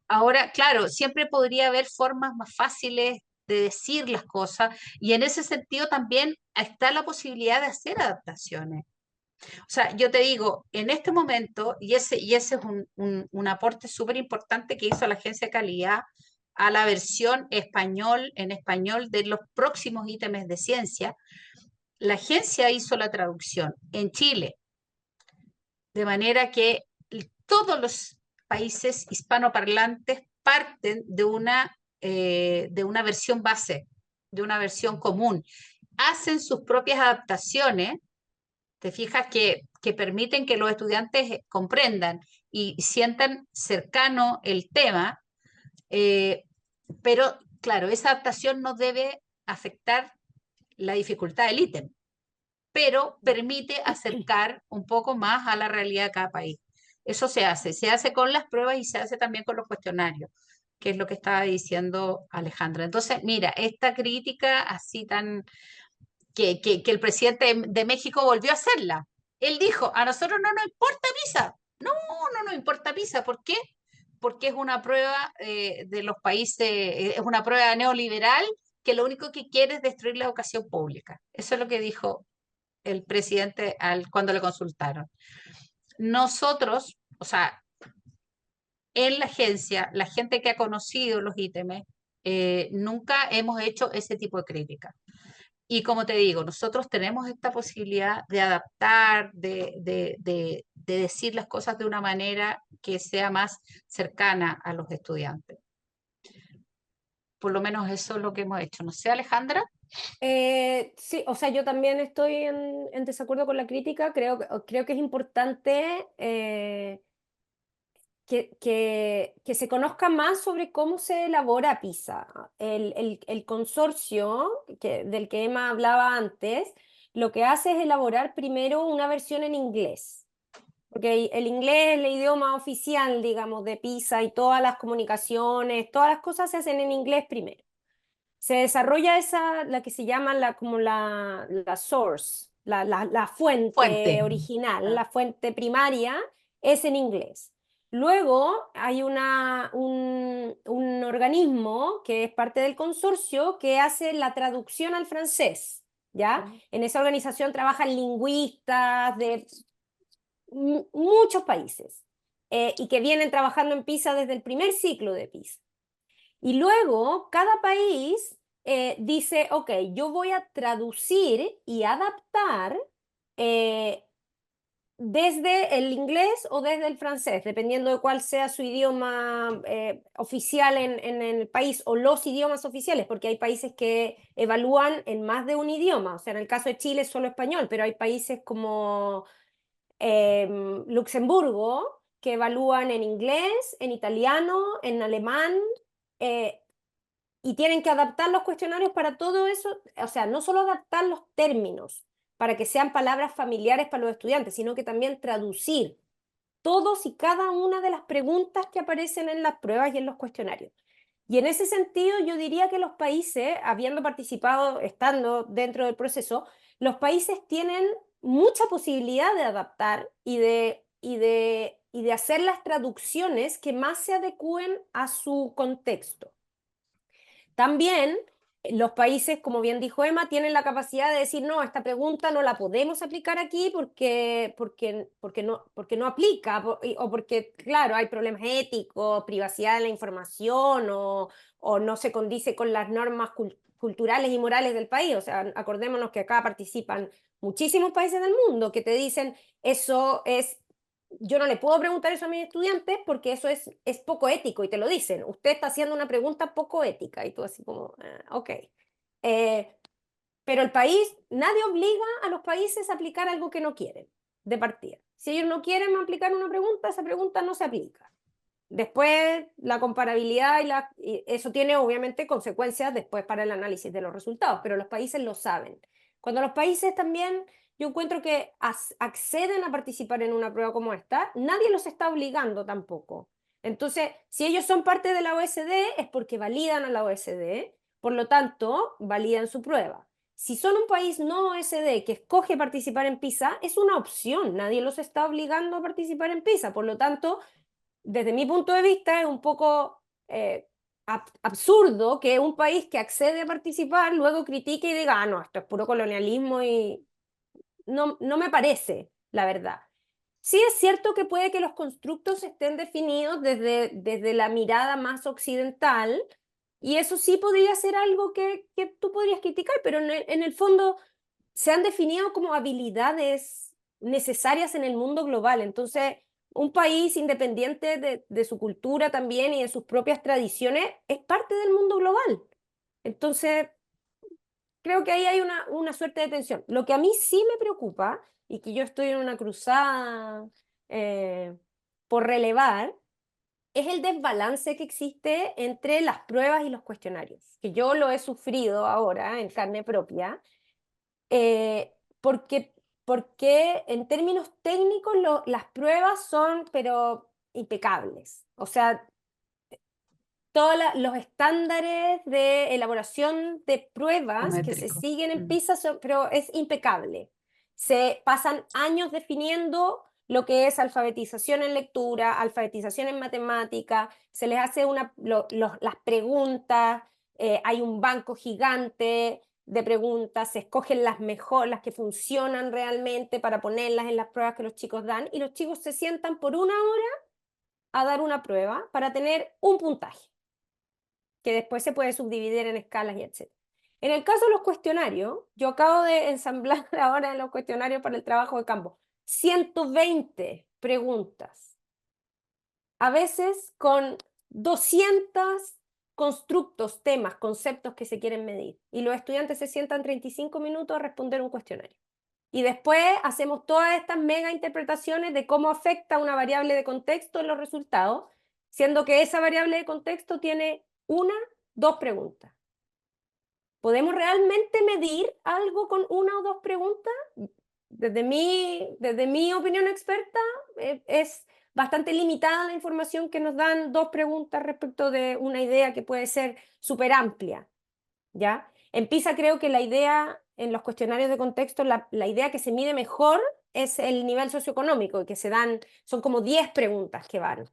Ahora, claro, siempre podría haber formas más fáciles de decir las cosas y en ese sentido también está la posibilidad de hacer adaptaciones. O sea, yo te digo, en este momento, y ese es un aporte súper importante que hizo la Agencia de Calidad a la versión en español de los próximos ítems de ciencia, la agencia hizo la traducción en Chile, de manera que todos los países hispanoparlantes parten de una versión base, de una versión común. Hacen sus propias adaptaciones, te fijas que permiten que los estudiantes comprendan y sientan cercano el tema, pero claro, esa adaptación no debe afectar la dificultad del ítem, pero permite acercar un poco más a la realidad de cada país. Eso se hace con las pruebas y se hace también con los cuestionarios, que es lo que estaba diciendo Alejandra. Entonces, mira, esta crítica así tan que el presidente de México volvió a hacerla. Él dijo, a nosotros no nos importa PISA. No, no nos importa PISA. ¿Por qué? Porque es una prueba de los países, es una prueba neoliberal que lo único que quiere es destruir la educación pública. Eso es lo que dijo el presidente cuando le consultaron. Nosotros, o sea, en la agencia, la gente que ha conocido los ítems, nunca hemos hecho ese tipo de crítica. Y como te digo, nosotros tenemos esta posibilidad de adaptar, de decir las cosas de una manera que sea más cercana a los estudiantes. Por lo menos eso es lo que hemos hecho. No sé, Alejandra. Sí, o sea, yo también estoy en desacuerdo con la crítica. Creo que es importante que se conozca más sobre cómo se elabora PISA. El consorcio del que Emma hablaba antes, lo que hace es elaborar primero una versión en inglés, porque el inglés es el idioma oficial, digamos, de PISA y todas las comunicaciones, todas las cosas se hacen en inglés primero. Se desarrolla la que se llama como la source, la fuente Fuente. original, la fuente primaria, es en inglés. Luego hay un organismo que es parte del consorcio que hace la traducción al francés, ¿ya? En esa organización trabajan lingüistas de muchos países y que vienen trabajando en PISA desde el primer ciclo de PISA. Y luego cada país dice, ok, yo voy a traducir y adaptar desde el inglés o desde el francés, dependiendo de cuál sea su idioma oficial en el país o los idiomas oficiales, porque hay países que evalúan en más de un idioma. O sea, en el caso de Chile es solo español, pero hay países como Luxemburgo que evalúan en inglés, en italiano, en alemán. Y tienen que adaptar los cuestionarios para todo eso, o sea, no solo adaptar los términos para que sean palabras familiares para los estudiantes, sino que también traducir todos y cada una de las preguntas que aparecen en las pruebas y en los cuestionarios. Y en ese sentido, yo diría que los países, habiendo participado, estando dentro del proceso, los países tienen mucha posibilidad de adaptar y de hacer las traducciones que más se adecúen a su contexto. También los países, como bien dijo Emma, tienen la capacidad de decir, no, esta pregunta no la podemos aplicar aquí porque no aplica, o porque, claro, hay problemas éticos, privacidad de la información, o no se condice con las normas culturales y morales del país. O sea, acordémonos que acá participan muchísimos países del mundo que te dicen, eso es yo no le puedo preguntar eso a mis estudiantes porque eso es poco ético y te lo dicen. Usted está haciendo una pregunta poco ética y tú así como, ok. Pero el país, nadie obliga a los países a aplicar algo que no quieren de partida. Si ellos no quieren aplicar una pregunta, esa pregunta no se aplica. Después, la comparabilidad y eso tiene obviamente consecuencias después para el análisis de los resultados, pero los países lo saben. Cuando los países también, yo encuentro que acceden a participar en una prueba como esta, nadie los está obligando tampoco. Entonces, si ellos son parte de la OECD, es porque validan a la OECD, por lo tanto, validan su prueba. Si son un país no OECD que escoge participar en PISA, es una opción, nadie los está obligando a participar en PISA, por lo tanto, desde mi punto de vista, es un poco absurdo que un país que accede a participar luego critique y diga, ah, no, esto es puro colonialismo y no, no me parece, la verdad. Sí es cierto que puede que los constructos estén definidos desde la mirada más occidental y eso sí podría ser algo que tú podrías criticar, pero en el fondo se han definido como habilidades necesarias en el mundo global. Entonces, un país independiente de su cultura también y de sus propias tradiciones es parte del mundo global. Entonces, creo que ahí hay una suerte de tensión. Lo que a mí sí me preocupa y que yo estoy en una cruzada por relevar es el desbalance que existe entre las pruebas y los cuestionarios, que yo lo he sufrido ahora en carne propia, porque, porque en términos técnicos las pruebas son, pero impecables. O sea, todos los estándares de elaboración de pruebas que se Métrico. siguen en PISA son, pero es impecable. Se pasan años definiendo lo que es alfabetización en lectura, alfabetización en matemática, se les hace las preguntas, hay un banco gigante de preguntas, se escogen las mejores, las que funcionan realmente para ponerlas en las pruebas que los chicos dan y los chicos se sientan por una hora a dar una prueba para tener un puntaje que después se puede subdividir en escalas y etc. En el caso de los cuestionarios, yo acabo de ensamblar ahora los cuestionarios para el trabajo de campo. 120 preguntas, a veces con 200 constructos, temas, conceptos que se quieren medir. Y los estudiantes se sientan 35 minutos a responder un cuestionario. Y después hacemos todas estas mega interpretaciones de cómo afecta una variable de contexto en los resultados, siendo que esa variable de contexto tiene dos preguntas. ¿Podemos realmente medir algo con una o dos preguntas? Desde mi opinión experta, es bastante limitada la información que nos dan dos preguntas respecto de una idea que puede ser súper amplia, ¿ya? En PISA creo que la idea, en los cuestionarios de contexto, la idea que se mide mejor es el nivel socioeconómico, y que son como 10 preguntas que van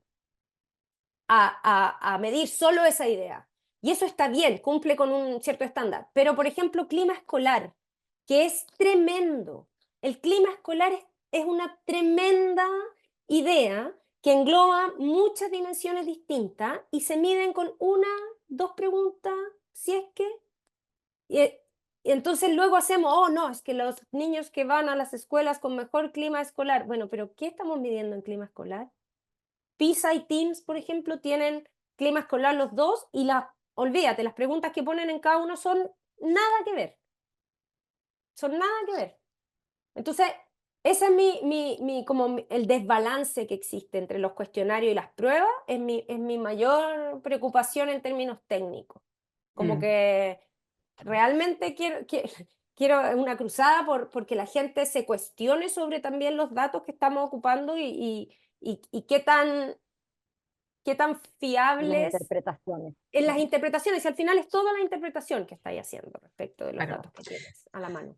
a medir solo esa idea. Y eso está bien, cumple con un cierto estándar. Pero, por ejemplo, clima escolar, que es tremendo. El clima escolar es una tremenda idea que engloba muchas dimensiones distintas y se miden con dos preguntas, si es que... Y entonces luego hacemos, oh no, es que los niños que van a las escuelas con mejor clima escolar, bueno, pero ¿qué estamos midiendo en clima escolar? PISA y TIMSS, por ejemplo, tienen clima escolar los dos y olvídate, las preguntas que ponen en cada uno son nada que ver. Son nada que ver. Entonces, ese es como el desbalance que existe entre los cuestionarios y las pruebas, es mi mayor preocupación en términos técnicos. Como que realmente quiero una cruzada porque la gente se cuestione sobre también los datos que estamos ocupando y qué tan Las fiables interpretaciones. en las interpretaciones. Y al final es toda la interpretación que estáis haciendo respecto de los Claro. datos que tienes a la mano.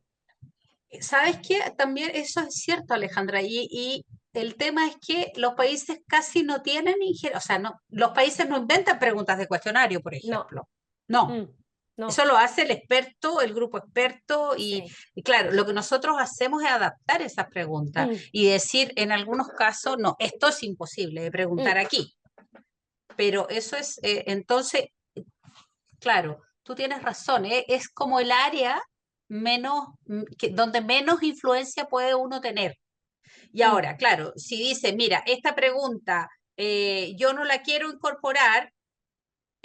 ¿Sabes qué? También eso es cierto, Alejandra, y el tema es que los países casi no tienen o sea, no, los países no inventan preguntas de cuestionario, por ejemplo. No, No, eso lo hace el experto, el grupo experto, sí. y claro, lo que nosotros hacemos es adaptar esas preguntas y decir en algunos casos, no, esto es imposible de preguntar aquí. Pero eso es, entonces, claro, tú tienes razón, es como el área donde menos influencia puede uno tener. Y ahora, claro, si dice, mira, esta pregunta yo no la quiero incorporar,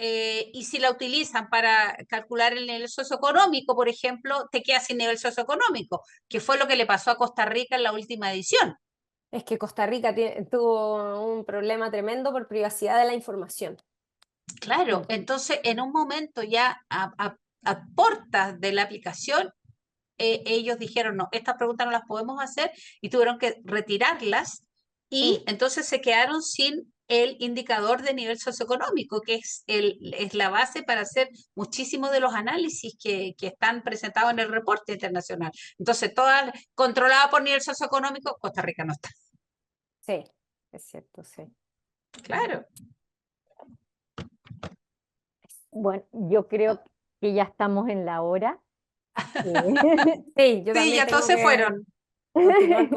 y si la utilizan para calcular el nivel socioeconómico, por ejemplo, te quedas sin nivel socioeconómico, que fue lo que le pasó a Costa Rica en la última edición. Es que Costa Rica tuvo un problema tremendo por privacidad de la información. Claro, entonces en un momento ya a puertas de la aplicación, ellos dijeron, no, estas preguntas no las podemos hacer y tuvieron que retirarlas y entonces se quedaron sin el indicador de nivel socioeconómico, que es la base para hacer muchísimos de los análisis que están presentados en el reporte internacional. Entonces, todas controladas por nivel socioeconómico, Costa Rica no está. Sí, es cierto, sí. Claro. Bueno, yo creo que ya estamos en la hora. Sí, yo Sí, también ya tengo todos se que fueron continuar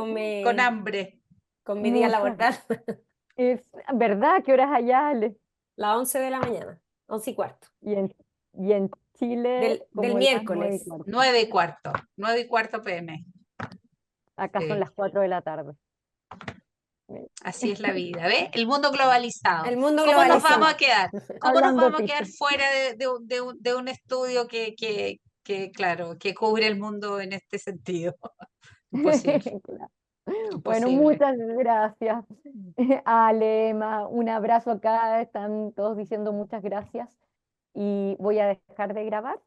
con hambre. con mi día Muchas laboral. Es verdad, ¿qué horas allá, Ale? Las 11 de la mañana, 11:15. Y en Chile, Del como las 9:15. miércoles. 9:15, 9:15 p.m. Acá son Sí, las 4 de la tarde. así es la vida, ¿ves? El mundo globalizado. El mundo ¿Cómo nos globalizado. vamos a quedar? ¿Cómo nos Hablando vamos a quedar piso. fuera de un estudio claro, que cubre el mundo en este sentido? Imposible, Claro. Bueno, imposible. muchas gracias, Ale, Emma. Un abrazo acá. Están todos diciendo muchas gracias. Y voy a dejar de grabar.